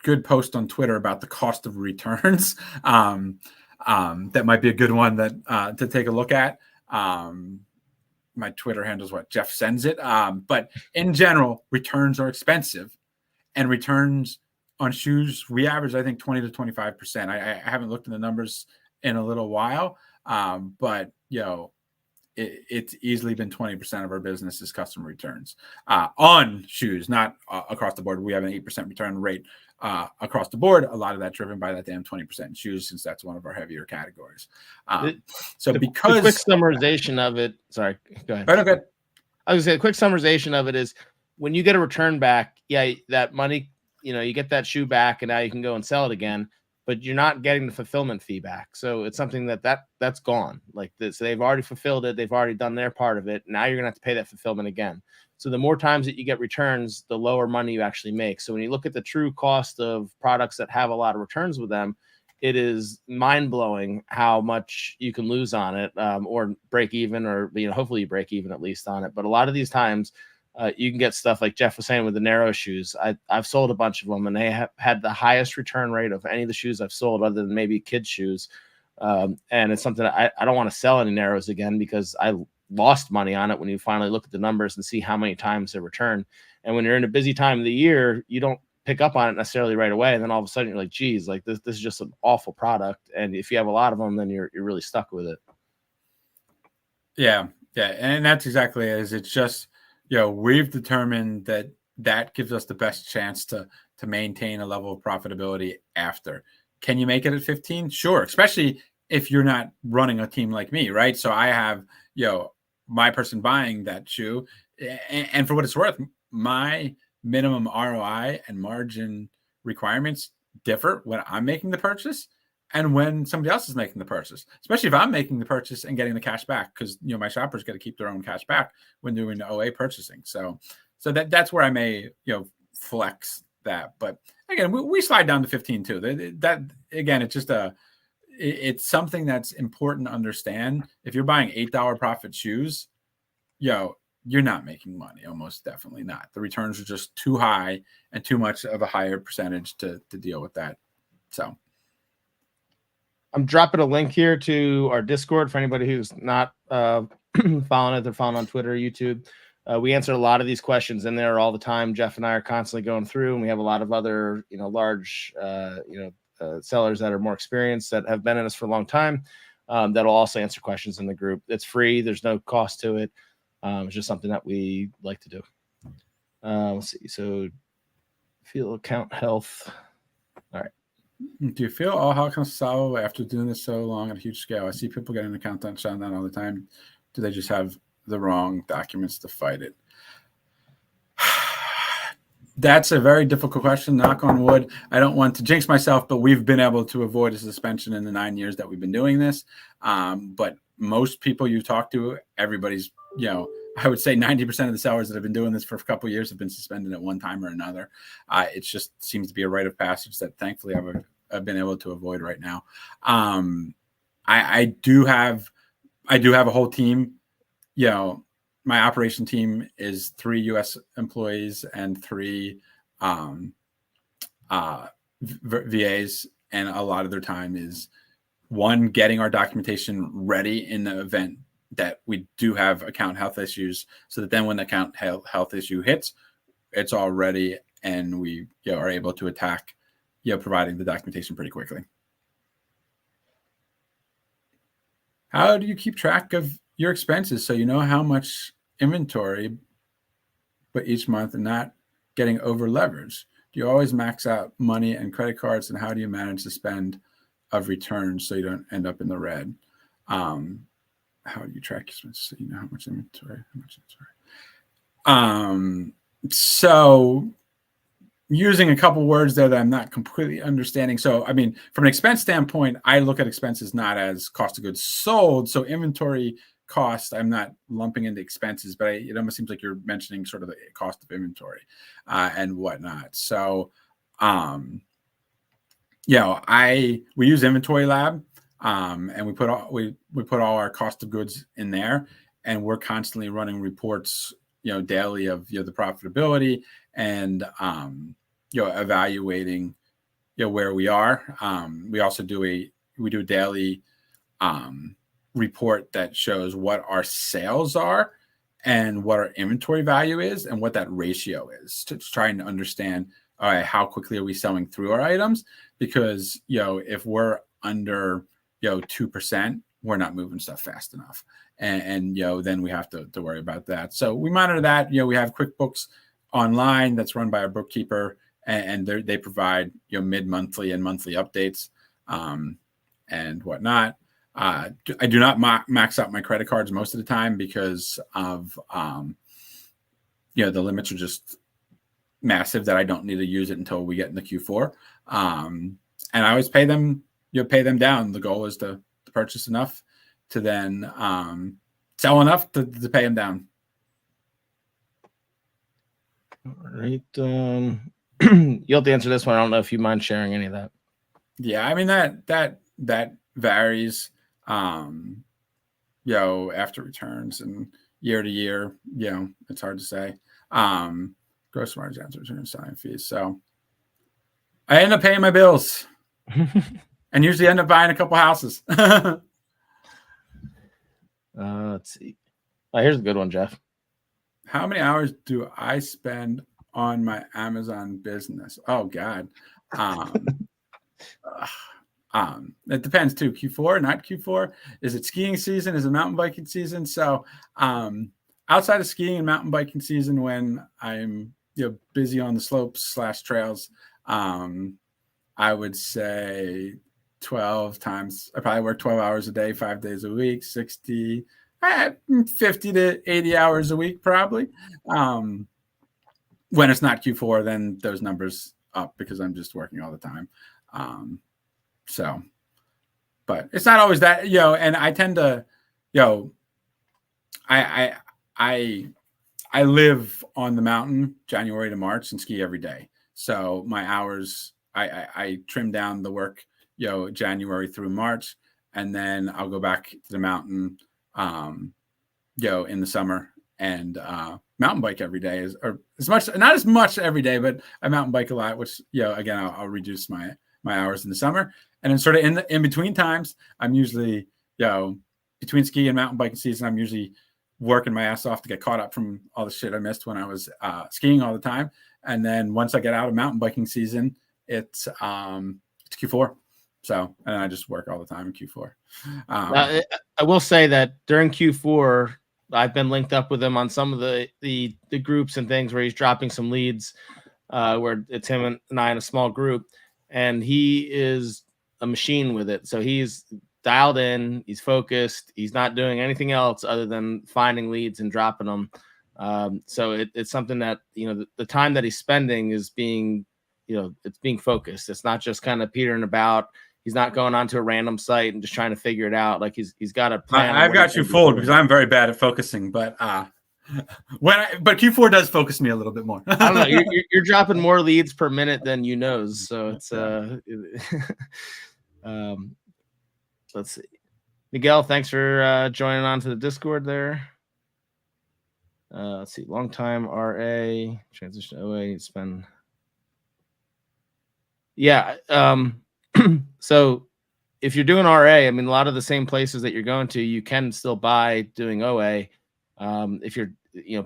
good post on Twitter about the cost of returns. That might be a good one to take a look at. My Twitter handle is what Jeff sends it. But in general, returns are expensive, and returns on shoes, we average, I think, 20 to 25%. I haven't looked at the numbers in a little while, but it's easily been 20% of our business is customer returns on shoes, not across the board. We have an 8% return rate across the board. A lot of that driven by that damn 20% in shoes, since that's one of our heavier categories.
The quick summarization of it. Sorry, go ahead.
Right, okay.
I was gonna say a quick summarization of it is when you get a return back, that money, you get that shoe back, and now you can go and sell it again, but you're not getting the fulfillment fee back. So it's something that's gone. Like this, they've already fulfilled it. They've already done their part of it. Now you're gonna have to pay that fulfillment again. So the more times that you get returns, the lower money you actually make. So when you look at the true cost of products that have a lot of returns with them, it is mind-blowing how much you can lose on it, or break even, or hopefully you break even at least on it. But a lot of these times, you can get stuff like Jeff was saying with the narrow shoes. I've sold a bunch of them, and they have had the highest return rate of any of the shoes I've sold, other than maybe kids' shoes. And it's something I don't want to sell any narrows again, because I lost money on it when you finally look at the numbers and see how many times they return. And when you're in a busy time of the year, you don't pick up on it necessarily right away. And then all of a sudden you're like, geez, like this is just an awful product. And if you have a lot of them, then you're really stuck with it.
Yeah. And that's exactly it. It's just, we've determined that gives us the best chance to maintain a level of profitability after. Can you make it at 15? Sure. Especially if you're not running a team like me, right? So I have, my person buying that shoe, and for what it's worth, my minimum ROI and margin requirements differ when I'm making the purchase and when somebody else is making the purchase, especially if I'm making the purchase and getting the cash back, because my shoppers got to keep their own cash back when doing the OA purchasing. So that's where I may flex that. But again, we slide down to 15 too. That again, it's just it's something that's important to understand. If you're buying $8 profit shoes, you're not making money. Almost definitely not. The returns are just too high and too much of a higher percentage to deal with that. So
I'm dropping a link here to our Discord for anybody who's not following it. They're following on Twitter, YouTube. We answer a lot of these questions in there all the time. Jeff and I are constantly going through, and we have a lot of other, large, sellers that are more experienced, that have been in us for a long time, that'll also answer questions in the group. It's free. There's no cost to it. It's just something that we like to do. Let's see. So field account health. All right.
Do you feel all how solve after doing this so long at a huge scale? I see people getting account shut down all the time. Do they just have the wrong documents to fight it? That's a very difficult question. Knock on wood. I don't want to jinx myself, but we've been able to avoid a suspension in the 9 years that we've been doing this. But most people you talk to, everybody's, I would say 90% of the sellers that have been doing this for a couple of years have been suspended at one time or another. It just seems to be a rite of passage that thankfully I've been able to avoid right now. I do have a whole team. My operation team is 3 U.S. employees and 3 VAs, and a lot of their time is, one, getting our documentation ready in the event that we do have account health issues, so that then when the account health issue hits, it's all ready and we are able to attack, providing the documentation pretty quickly. How do you keep track of your expenses so you know how much inventory but each month and not getting over leveraged? Do you always max out money and credit cards, and how do you manage the spend of returns so you don't end up in the red? How do you track expenses so you know how much inventory? So using a couple words there that I'm not completely understanding. So, I mean, from an expense standpoint, I look at expenses not as cost of goods sold. So inventory cost, I'm not lumping into expenses, but it almost seems like you're mentioning sort of the cost of inventory and whatnot. So, we use Inventory Lab, and we put all our cost of goods in there, and we're constantly running reports, daily of the profitability and evaluating where we are. We also do a daily report that shows what our sales are and what our inventory value is and what that ratio is, to trying to understand, all right, how quickly are we selling through our items? Because if we're under 2%, we're not moving stuff fast enough, and then we have to worry about that. So we monitor that. We have QuickBooks online that's run by our bookkeeper, and they provide mid-monthly and monthly updates and whatnot. I do not max out my credit cards most of the time because of the limits are just massive that I don't need to use it until we get into Q4. And I always pay them down. The goal is to purchase enough to then sell enough to pay them down.
All right. You'll have to answer this one. I don't know if you mind sharing any of that.
Yeah, I mean that varies, after returns and year to year. It's hard to say. Gross margin after return selling fees. So I end up paying my bills and usually end up buying a couple houses.
Let's see. Here's a good one, Jeff.
How many hours do I spend on my Amazon business? Oh God. It depends too. Q4, not Q4. Is it skiing season? Is it mountain biking season? So outside of skiing and mountain biking season, when I'm busy on the slopes / trails, I would say 12 times. I probably work 12 hours a day, 5 days a week, 50 to 80 hours a week, probably. When it's not Q4, then those numbers up because I'm just working all the time. So, but it's not always that, and I tend to, I live on the mountain January to March and ski every day. So my hours, I trim down the work, January through March, and then I'll go back to the mountain, in the summer and mountain bike every day or not as much every day, but I mountain bike a lot, which, again, I'll reduce my hours in the summer. And then sort of in between times, I'm usually, between ski and mountain biking season, I'm usually working my ass off to get caught up from all the shit I missed when I was skiing all the time. And then once I get out of mountain biking season, it's Q4. So, and I just work all the time in Q4.
I will say that during Q4, I've been linked up with him on some of the groups and things where he's dropping some leads, where it's him and I in a small group, and he is a machine with it. So he's dialed in, he's focused, he's not doing anything else other than finding leads and dropping them. So it's something that, the time that he's spending is being, it's being focused. It's not just kind of petering about. He's not going onto a random site and just trying to figure it out. Like he's got a plan.
I've got you fooled because I'm very bad at focusing, but but Q4 does focus me a little bit more.
I don't know. You're dropping more leads per minute than you knows. So it's let's see. Miguel, thanks for joining on to the Discord there. Let's see. Long time RA, transition to OA. It's been. Yeah. So if you're doing RA, I mean, a lot of the same places that you're going to, you can still buy doing OA. If you're,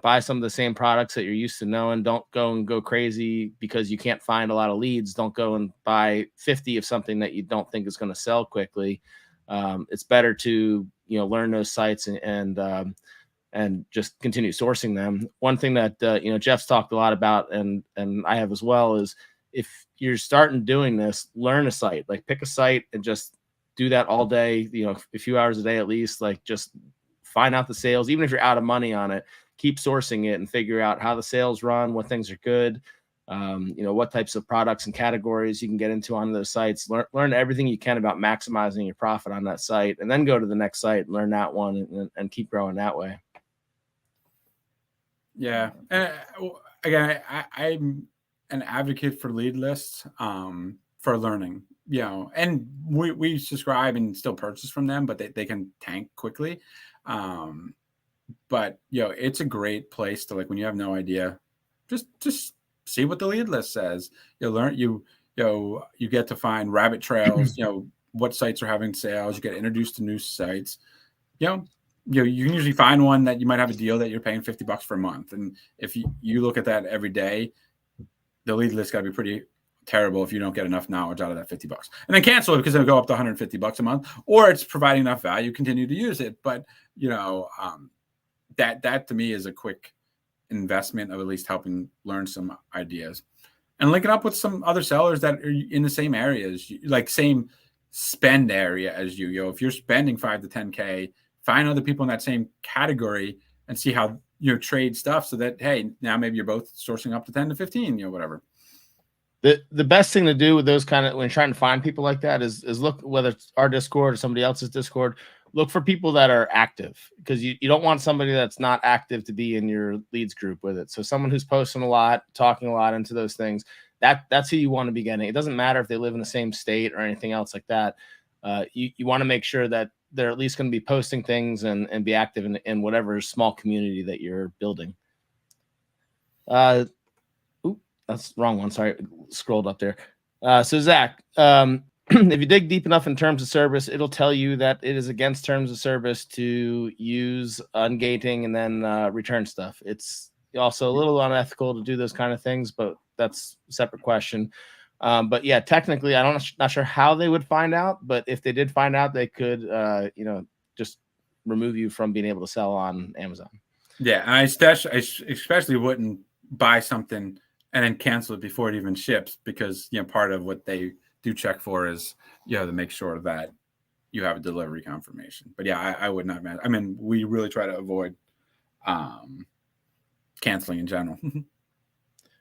buy some of the same products that you're used to knowing, don't go crazy because you can't find a lot of leads. Don't go and buy 50 of something that you don't think is going to sell quickly. It's better to, learn those sites and just continue sourcing them. One thing that, Jeff's talked a lot about and I have as well is if you're starting doing this, learn a site, like pick a site and just do that all day, a few hours a day at least, like just find out the sales, even if you're out of money on it, keep sourcing it and figure out how the sales run, what things are good, what types of products and categories you can get into on those sites. Learn everything you can about maximizing your profit on that site, and then go to the next site and learn that one and keep growing that way.
Yeah. Again, I'm an advocate for lead lists for learning, and we subscribe and still purchase from them, but they can tank quickly. But it's a great place to, like, when you have no idea, just see what the lead list says. You'll learn, you get to find rabbit trails, what sites are having sales. You get introduced to new sites. You can usually find one that you might have a deal that you're paying $50 for a month. And if you look at that every day, the lead list got to be pretty terrible if you don't get enough knowledge out of that $50 and then cancel it because it'll go up to $150 a month, or it's providing enough value, continue to use it. But, that to me is a quick investment of at least helping learn some ideas and linking up with some other sellers that are in the same areas, like same spend area as you. If you're spending 5 to 10K, find other people in that same category and see how trade stuff, so that, hey, now maybe you're both sourcing up to 10 to 15, whatever.
The best thing to do with those kind of, when trying to find people like that, is look, whether it's our Discord or somebody else's Discord, look for people that are active, because you don't want somebody that's not active to be in your leads group with it. So someone who's posting a lot, talking a lot into those things, that's who you want to be getting. It doesn't matter if they live in the same state or anything else like that. You want to make sure that they're at least going to be posting things and be active in whatever small community that you're building. That's the wrong one. Sorry, scrolled up there. So Zach, if you dig deep enough in terms of service, it'll tell you that it is against terms of service to use ungating and then return stuff. It's also a little unethical to do those kind of things, but that's a separate question. But yeah, technically, not sure how they would find out, but if they did find out, they could, just remove you from being able to sell on Amazon.
Yeah, and I especially wouldn't buy something and then cancel it before it even ships, because part of what they do check for is to make sure that you have a delivery confirmation. But yeah, I would not. I mean, we really try to avoid canceling in general.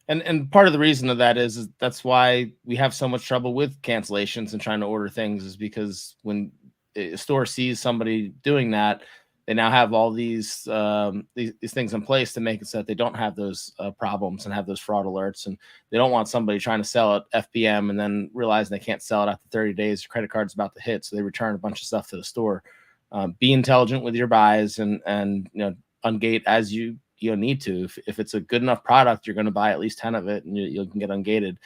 And part of the reason of that is that's why we have so much trouble with cancellations and trying to order things, is because when a store sees somebody doing that, they now have all these things in place to make it so that they don't have those problems and have those fraud alerts. And they don't want somebody trying to sell at FBM and then realizing they can't sell it after 30 days. Your credit card's about to hit, so they return a bunch of stuff to the store. Be intelligent with your buys and ungate as you need to. If it's a good enough product, you're going to buy at least 10 of it, and you can get ungated.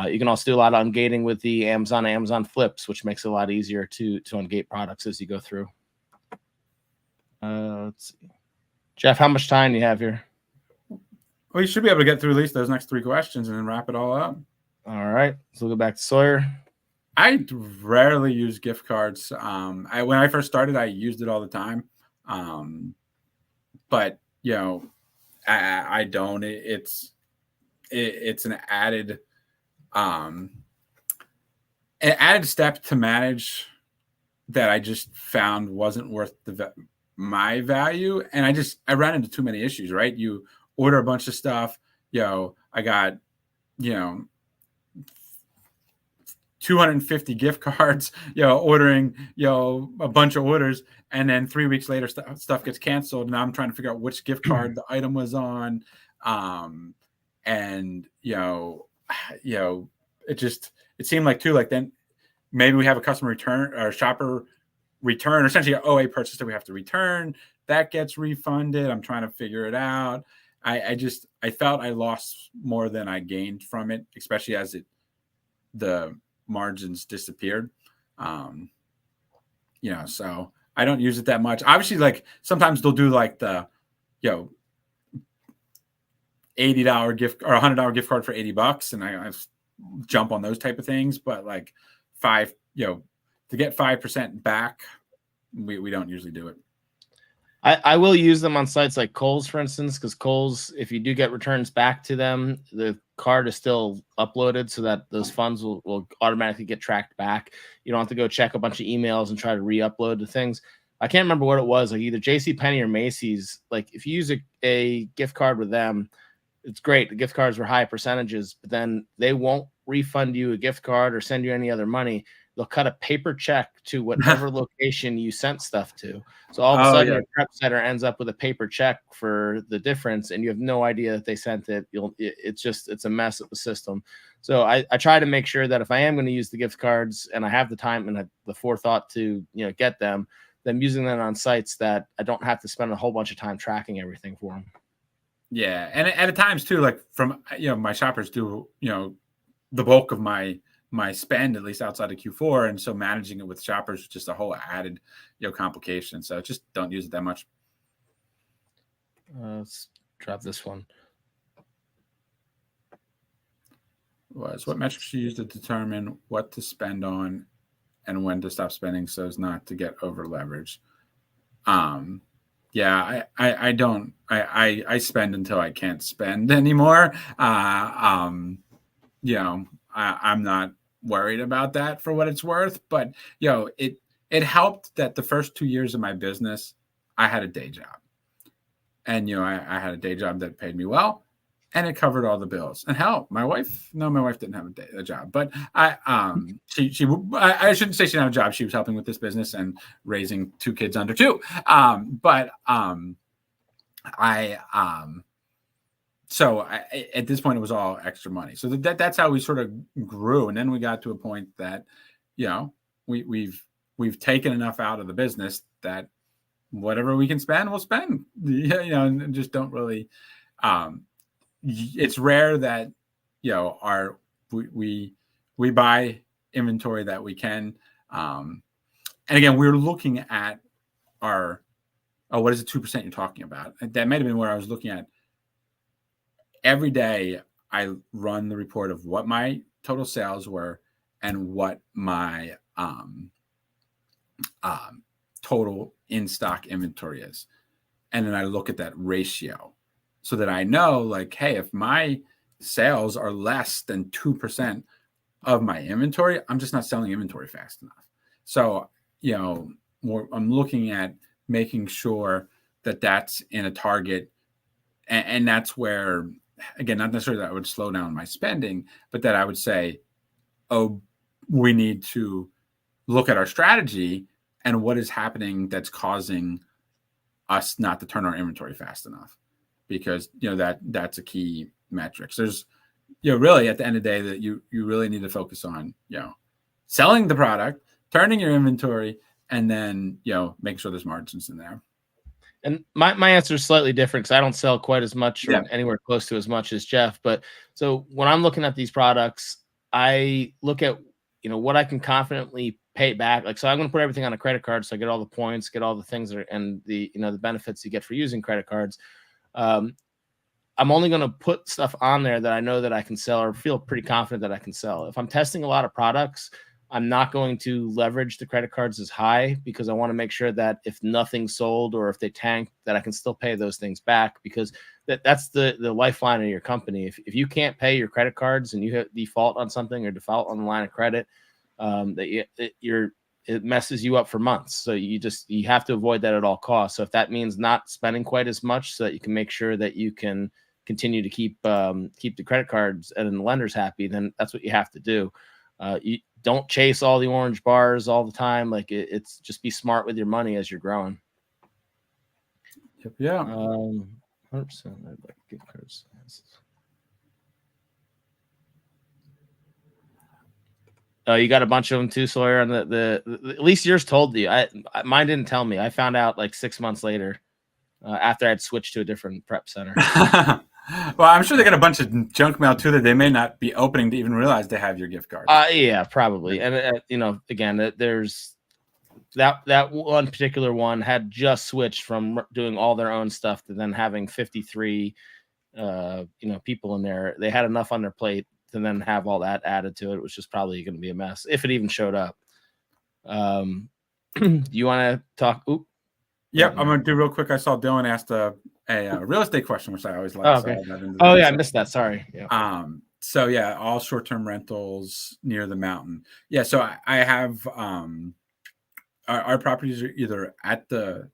You can also do a lot of ungating with the Amazon flips, which makes it a lot easier to ungate products as you go through. Let's see. Jeff, how much time do you have here?
Well, you should be able to get through at least those next 3 questions and then wrap it all up.
All right. So we'll go back to Sawyer.
I rarely use gift cards. When I first started, I used it all the time. But I don't. It's an added step to manage that I just found wasn't worth my value. And I ran into too many issues, right? You order a bunch of stuff, I got, 250 gift cards, ordering, a bunch of orders. And then 3 weeks later, stuff gets canceled. And I'm trying to figure out which gift card the item was on. And, it seemed like too, like then maybe we have a customer return or shopper return, or essentially an OA purchase that we have to return. That gets refunded. I'm trying to figure it out. I felt I lost more than I gained from it, especially as the margins disappeared. So I don't use it that much. Obviously, like sometimes they'll do like the, $80 gift or $100 gift card for $80, and I jump on those type of things. But like to get 5% back, we don't usually do it.
I will use them on sites like Kohl's, for instance, because Kohl's, if you do get returns back to them, the card is still uploaded so that those funds will automatically get tracked back. You don't have to go check a bunch of emails and try to re-upload the things. I can't remember what it was, like either JCPenney or Macy's. Like if you use a gift card with them, it's great. The gift cards were high percentages, but then they won't refund you a gift card or send you any other money. They'll cut a paper check to whatever location you sent stuff to. So all of a sudden your prep center ends up with a paper check for the difference, and you have no idea that they sent it. It's a mess of the system. So I try to make sure that if I am going to use the gift cards and I have the time and the forethought to get them, then I'm using them on sites that I don't have to spend a whole bunch of time tracking everything for them.
Yeah, and at times too, like from my shoppers do the bulk of my spend, at least outside of Q4, and so managing it with shoppers is just a whole added complication. So just don't use it that much.
Let's drop this one.
What metrics you use to determine what to spend on and when to stop spending so as not to get over leveraged? Yeah, I don't. I spend until I can't spend anymore. I'm not worried about that for what it's worth. But it helped that the first 2 years of my business, I had a day job, and I had a day job that paid me well, and it covered all the bills. And hell, my wife didn't have a job, but I shouldn't say she didn't have a job. She was helping with this business and raising 2 kids under 2. So at this point, it was all extra money. So that's how we sort of grew. And then we got to a point that, we've taken enough out of the business that whatever we can spend, we'll spend, and just don't really, it's rare that, we buy inventory that we can. And again, we're looking at what is the 2% you're talking about? That might've been where I was looking at. Every day I run the report of what my total sales were and what my total in-stock inventory is. And then I look at that ratio so that I know, like, hey, if my sales are less than 2% of my inventory, I'm just not selling inventory fast enough. So, I'm looking at making sure that that's in a target. And that's where, again, not necessarily that I would slow down my spending, but that I would say, oh, we need to look at our strategy and what is happening that's causing us not to turn our inventory fast enough, because that's a key metric. So there's really at the end of the day that you really need to focus on selling the product, turning your inventory, and then making sure there's margins in there.
And my answer is slightly different because I don't sell quite as much or anywhere close to as much as Jeff. But so when I'm looking at these products, I look at what I can confidently pay back. Like, so I'm going to put everything on a credit card, so I get all the points, get all the things and the the benefits you get for using credit cards. I'm only going to put stuff on there that I know that I can sell or feel pretty confident that I can sell. If I'm testing a lot of products, I'm not going to leverage the credit cards as high, because I want to make sure that if nothing's sold or if they tank, that I can still pay those things back, because that's the lifeline of your company. If you can't pay your credit cards and you default on something or default on the line of credit, that you're it messes you up for months. So you have to avoid that at all costs. So if that means not spending quite as much so that you can make sure that you can continue to keep the credit cards and the lenders happy, then that's what you have to do. You don't chase all the orange bars all the time. Like it's just be smart with your money as you're growing.
Yep. Yeah.
100%. I'd like gift cards. You got a bunch of them too, Sawyer. And the at least yours told you. Mine didn't tell me. I found out like 6 months later, after I'd switched to a different prep center.
Well, I'm sure they got a bunch of junk mail too that they may not be opening to even realize they have your gift card.
Yeah, probably. And again, there's that one particular one had just switched from doing all their own stuff to then having 53 people in there. They had enough on their plate to then have all that added to it. It was just probably going to be a mess if it even showed up. You want to talk? Oop.
Yep, I'm going to do real quick. I saw Dylan asked a real estate question, which I always like.
Oh, okay. I missed that. Sorry.
Yeah. So yeah, all short-term rentals near the mountain. Yeah. So I have our properties are either at the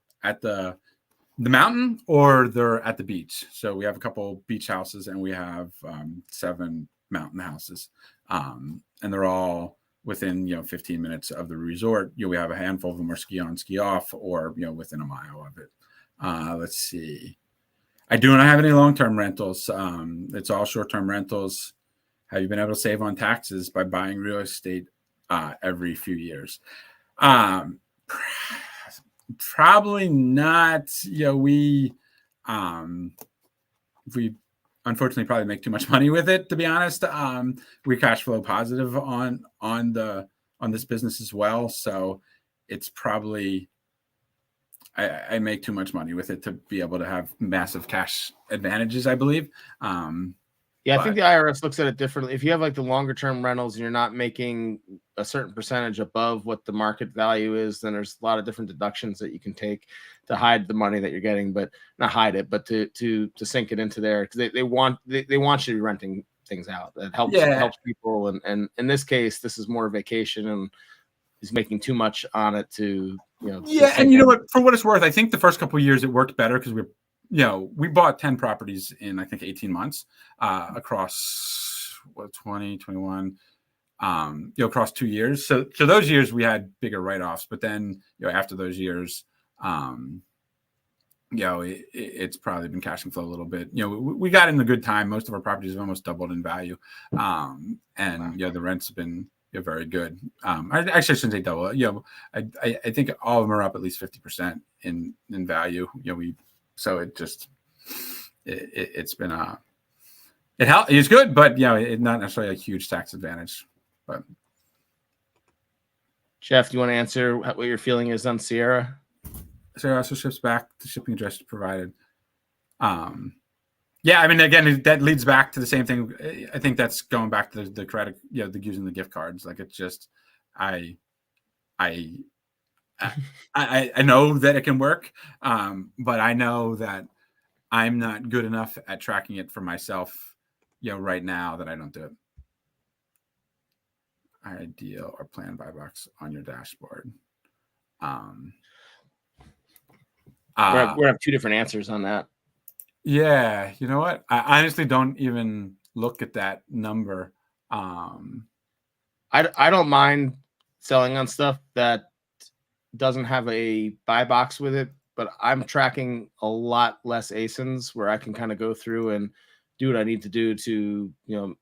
mountain or they're at the beach. So we have a couple beach houses and we have 7 mountain houses, and they're all within 15 minutes of the resort. We have a handful of them are ski on, ski off, or within a mile of it. Let's see. I do not have any long-term rentals. It's all short-term rentals. Have you been able to save on taxes by buying real estate every few years? Probably not. We unfortunately probably make too much money with it, to be honest. We cash flow positive on this business as well, so it's probably I make too much money with it to be able to have massive cash advantages, I believe.
I think the IRS looks at it differently. If you have like the longer term rentals and you're not making a certain percentage above what the market value is, then there's a lot of different deductions that you can take to hide the money that you're getting, but not hide it, but to sink it into there, because they want you to be renting things out. That helps people. And in this case, this is more vacation, and he's making too much on it to
and you know what? For what it's worth, I think the first couple of years it worked better because we bought 10 properties in, I think, 18 months across 2021, across 2 years. So those years we had bigger write-offs, but then, after those years, it's probably been cash and flow a little bit. We got in the good time. Most of our properties have almost doubled in value. And the rents have been very good. I actually shouldn't say double. I think all of them are up at least 50% in value. So it's been it's good, but it's not necessarily a huge tax advantage. But
Jeff, do you want to answer what your feeling is on Sierra?
Sierra also ships back to shipping address provided. I mean, again, that leads back to the same thing. I think that's going back to the credit, using the gift cards. Like, it's just, I know that it can work, but I know that I'm not good enough at tracking it for myself, right now, that I don't do it. Ideal or planned buy box on your dashboard.
We have 2 different answers on that.
Yeah, you know what? I honestly don't even look at that number.
I don't mind selling on stuff that doesn't have a buy box with it, but I'm tracking a lot less ASINs where I can kind of go through and do what I need to do to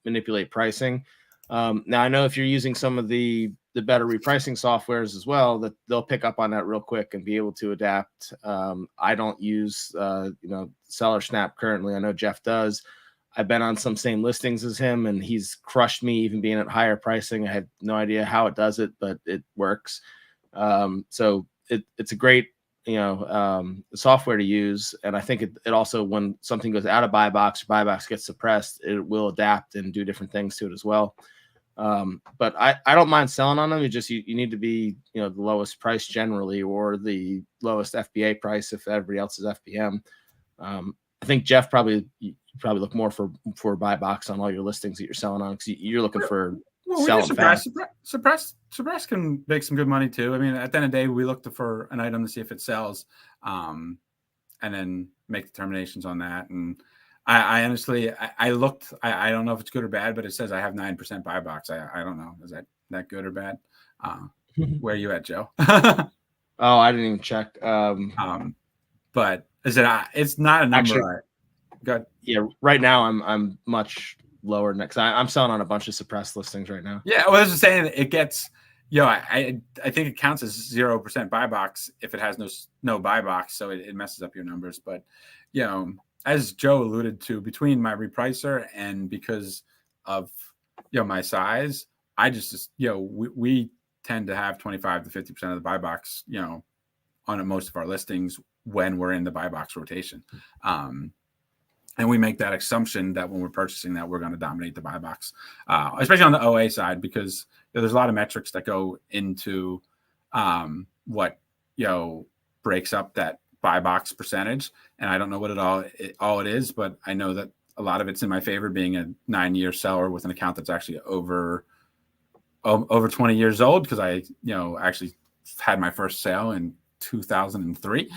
manipulate pricing. Now I know if you're using some of the better repricing softwares as well, that they'll pick up on that real quick and be able to adapt. I don't use Seller Snap currently. I know Jeff does. I've been on some same listings as him, and he's crushed me even being at higher pricing. I have no idea how it does it, but it works. So it's a great software to use, and I think it also, when something goes out of buy box gets suppressed, it will adapt and do different things to it as well. But I don't mind selling on them. You need to be the lowest price generally, or the lowest FBA price if everybody else is FBM. I think Jeff probably look more for buy box on all your listings that you're selling on, because you're looking for
Well, we
sell
do
them fast.
suppress can make some good money too. I mean, at the end of the day, we look for an item to see if it sells, and then make determinations on that. And I honestly, I looked. I don't know if it's good or bad, but it says I have 9% buy box. I don't know. Is that good or bad? Where are you at, Joe?
Oh, I didn't even check.
But is it? It's not a number.
Actually,
Good.
yeah. Right now, I'm much lower next. I'm selling on a bunch of suppressed listings right now.
Yeah, well, I was just saying it gets. I think it counts as 0% buy box if it has no buy box, so it messes up your numbers. But as Joe alluded to, between my repricer and because of my size, I just we tend to have 25 to 50% of the buy box on most of our listings when we're in the buy box rotation. And we make that assumption that when we're purchasing that, we're going to dominate the buy box, especially on the OA side, because there's a lot of metrics that go into what breaks up that buy box percentage. And I don't know what all it is, but I know that a lot of it's in my favor, being a 9-year seller with an account that's actually over 20 years old, because I actually had my first sale in 2003,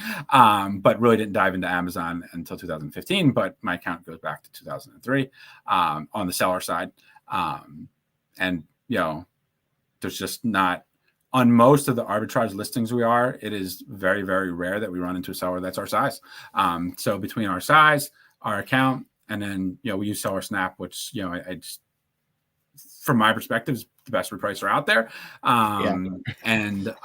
but really didn't dive into Amazon until 2015. But my account goes back to 2003 on the seller side, and there's just not, on most of the arbitrage listings it is very, very rare that we run into a seller that's our size. So between our size, our account, and then we use Seller Snap, which I just, from my perspective, is the best repricer out there. And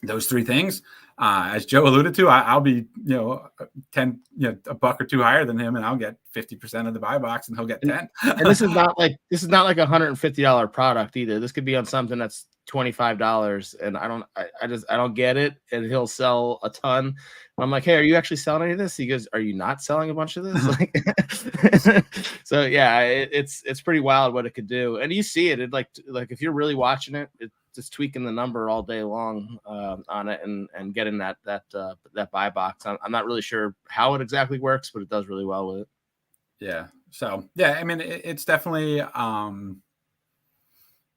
those three things, as Joe alluded to, I'll be a buck or two higher than him, and I'll get 50% of the buy box, and he'll get 10.
And this is not like $150 product either. This could be on something that's $25, and I don't get it. And he'll sell a ton. And I'm like, hey, are you actually selling any of this? He goes, are you not selling a bunch of this? So yeah, it's pretty wild what it could do. And you see it like if you're really watching it, it's just tweaking the number all day long on it and getting that buy box. I'm not really sure how it exactly works, but it does really well with it.
Yeah. So yeah, I mean, it's definitely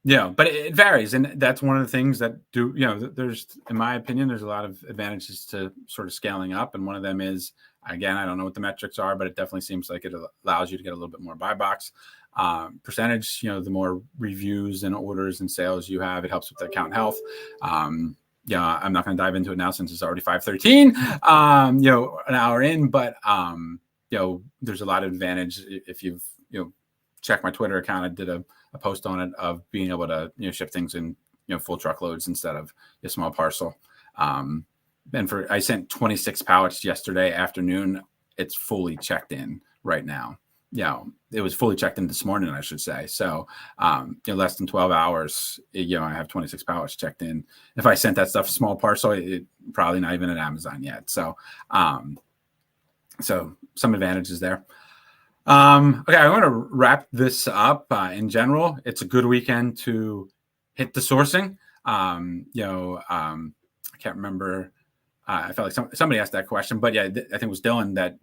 but it varies, and that's one of the things that there's, in my opinion, there's a lot of advantages to sort of scaling up, and one of them is, again, I don't know what the metrics are, but it definitely seems like it allows you to get a little bit more buy box percentage. The more reviews and orders and sales you have, it helps with the account health. I'm not going to dive into it now since it's already 5:13, an hour in, but there's a lot of advantage if you've check my Twitter account. I did a post on it of being able to ship things in full truckloads instead of a small parcel. And I sent 26 pallets yesterday afternoon. It's fully checked in right now. It was fully checked in this morning, I should say. So less than 12 hours, I have 26 pallets checked in. If I sent that stuff small parcel, it probably not even at Amazon yet. So so some advantages there. Okay, I want to wrap this up. In general, it's a good weekend to hit the sourcing. I can't remember. I felt like somebody asked that question, but yeah, I think it was Dylan that,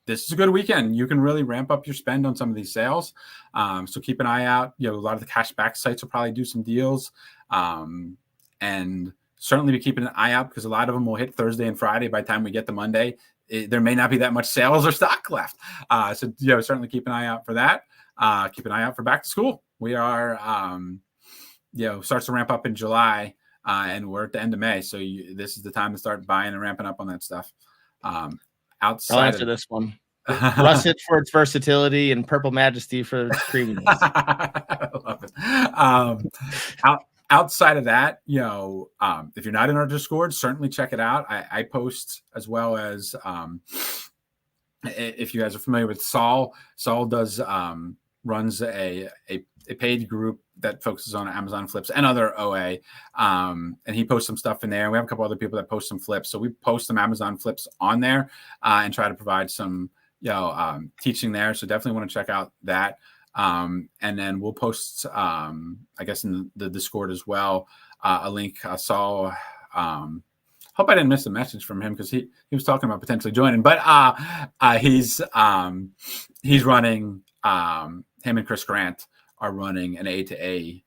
this is a good weekend. You can really ramp up your spend on some of these sales. So keep an eye out. A lot of the cashback sites will probably do some deals. And certainly be keeping an eye out, because a lot of them will hit Thursday and Friday. By the time we get to Monday, there may not be that much sales or stock left. So certainly keep an eye out for that. Keep an eye out for back to school. We are, starts to ramp up in July, and we're at the end of May. So this is the time to start buying and ramping up on that stuff. Outside,
I'll answer this one. Russet for its versatility and Purple Majesty for its creaminess.
I love it. Outside of that, if you're not in our Discord, certainly check it out. I post, as well as if you guys are familiar with Saul does runs a paid group that focuses on Amazon flips and other OA, and he posts some stuff in there. We have a couple other people that post some flips, so we post some Amazon flips on there and try to provide some teaching there. So definitely want to check out that. And then we'll post, I guess, in the Discord as well, a link. I saw, hope I didn't miss a message from him, because he was talking about potentially joining, but he's running, him and Chris Grant are running an A2A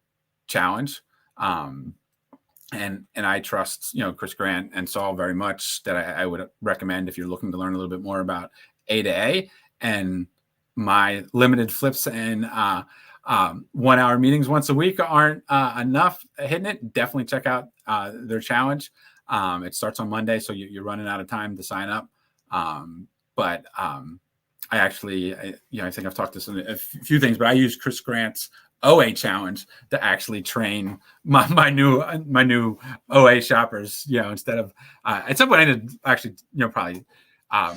challenge. And I trust, Chris Grant and Saul very much, that I would recommend if you're looking to learn a little bit more about A2A. And my limited flips and 1 hour meetings once a week aren't enough hitting it. Definitely check out their challenge. It starts on Monday, so you're running out of time to sign up. But I actually, I think I've talked to a few things, but I use Chris Grant's OA challenge to actually train my new OA shoppers. Instead of at some point I need to actually probably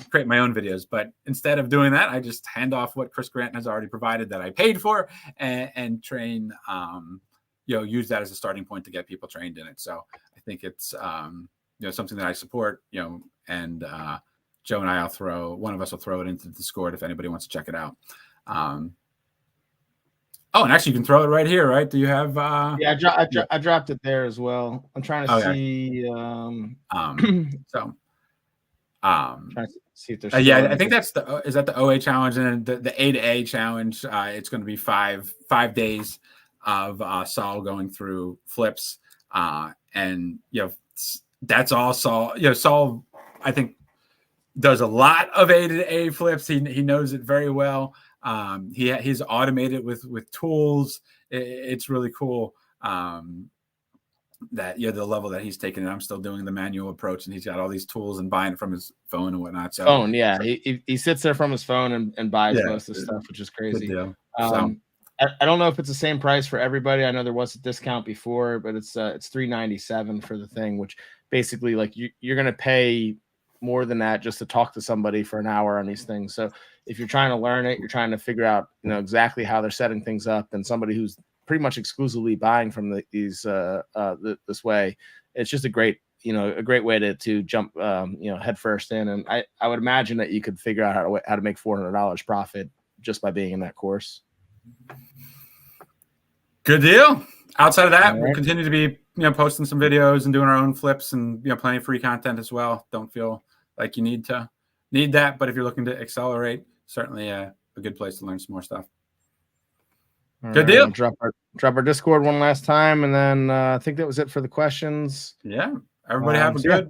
create my own videos, but instead of doing that, I just hand off what Chris Grant has already provided that I paid for, and train. Use that as a starting point to get people trained in it. So I think it's something that I support. And Joe and I one of us will throw it into the Discord if anybody wants to check it out. Oh, and actually, you can throw it right here, right? Do you have?
Yeah, I dropped it there as well. I'm trying to see.
So,
trying to see if there's.
I think is that the OA challenge, and then the A2A challenge. It's going to be five days of Saul going through flips, and that's all Saul. Saul, I think, does a lot of A2A flips. He knows it very well. He's automated with tools. It's really cool that the level that he's taken. I'm still doing the manual approach, and he's got all these tools and buying it from his phone and whatnot. So
phone, yeah, he sits there from his phone and buys most of the stuff, which is crazy.
Good deal.
I don't know if it's the same price for everybody. I know there was a discount before, but it's $397 for the thing, which basically like you're gonna pay more than that just to talk to somebody for an hour on these things. So if you're trying to learn it, you're trying to figure out, exactly how they're setting things up, and somebody who's pretty much exclusively buying from these this way, it's just a great way to jump head first in. And I would imagine that you could figure out how to make $400 profit just by being in that course.
Good deal. Outside of that, we'll continue to be posting some videos and doing our own flips, and plenty of free content as well. Don't feel like you need that, but if you're looking to accelerate, certainly a good place to learn some more stuff. Good deal.
Drop our Discord one last time, and then I think that was it for the questions.
Yeah. Everybody have a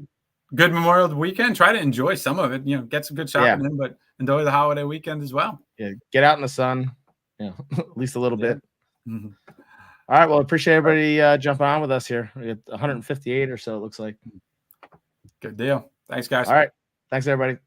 good Memorial weekend. Try to enjoy some of it. Get some good shopping in, but enjoy the holiday weekend as well.
Yeah, get out in the sun. Yeah, at least a little bit. Mm-hmm. All right. Well, appreciate everybody jumping on with us here. We got 158 or so, it looks like.
Good deal. Thanks, guys.
All right. Thanks, everybody.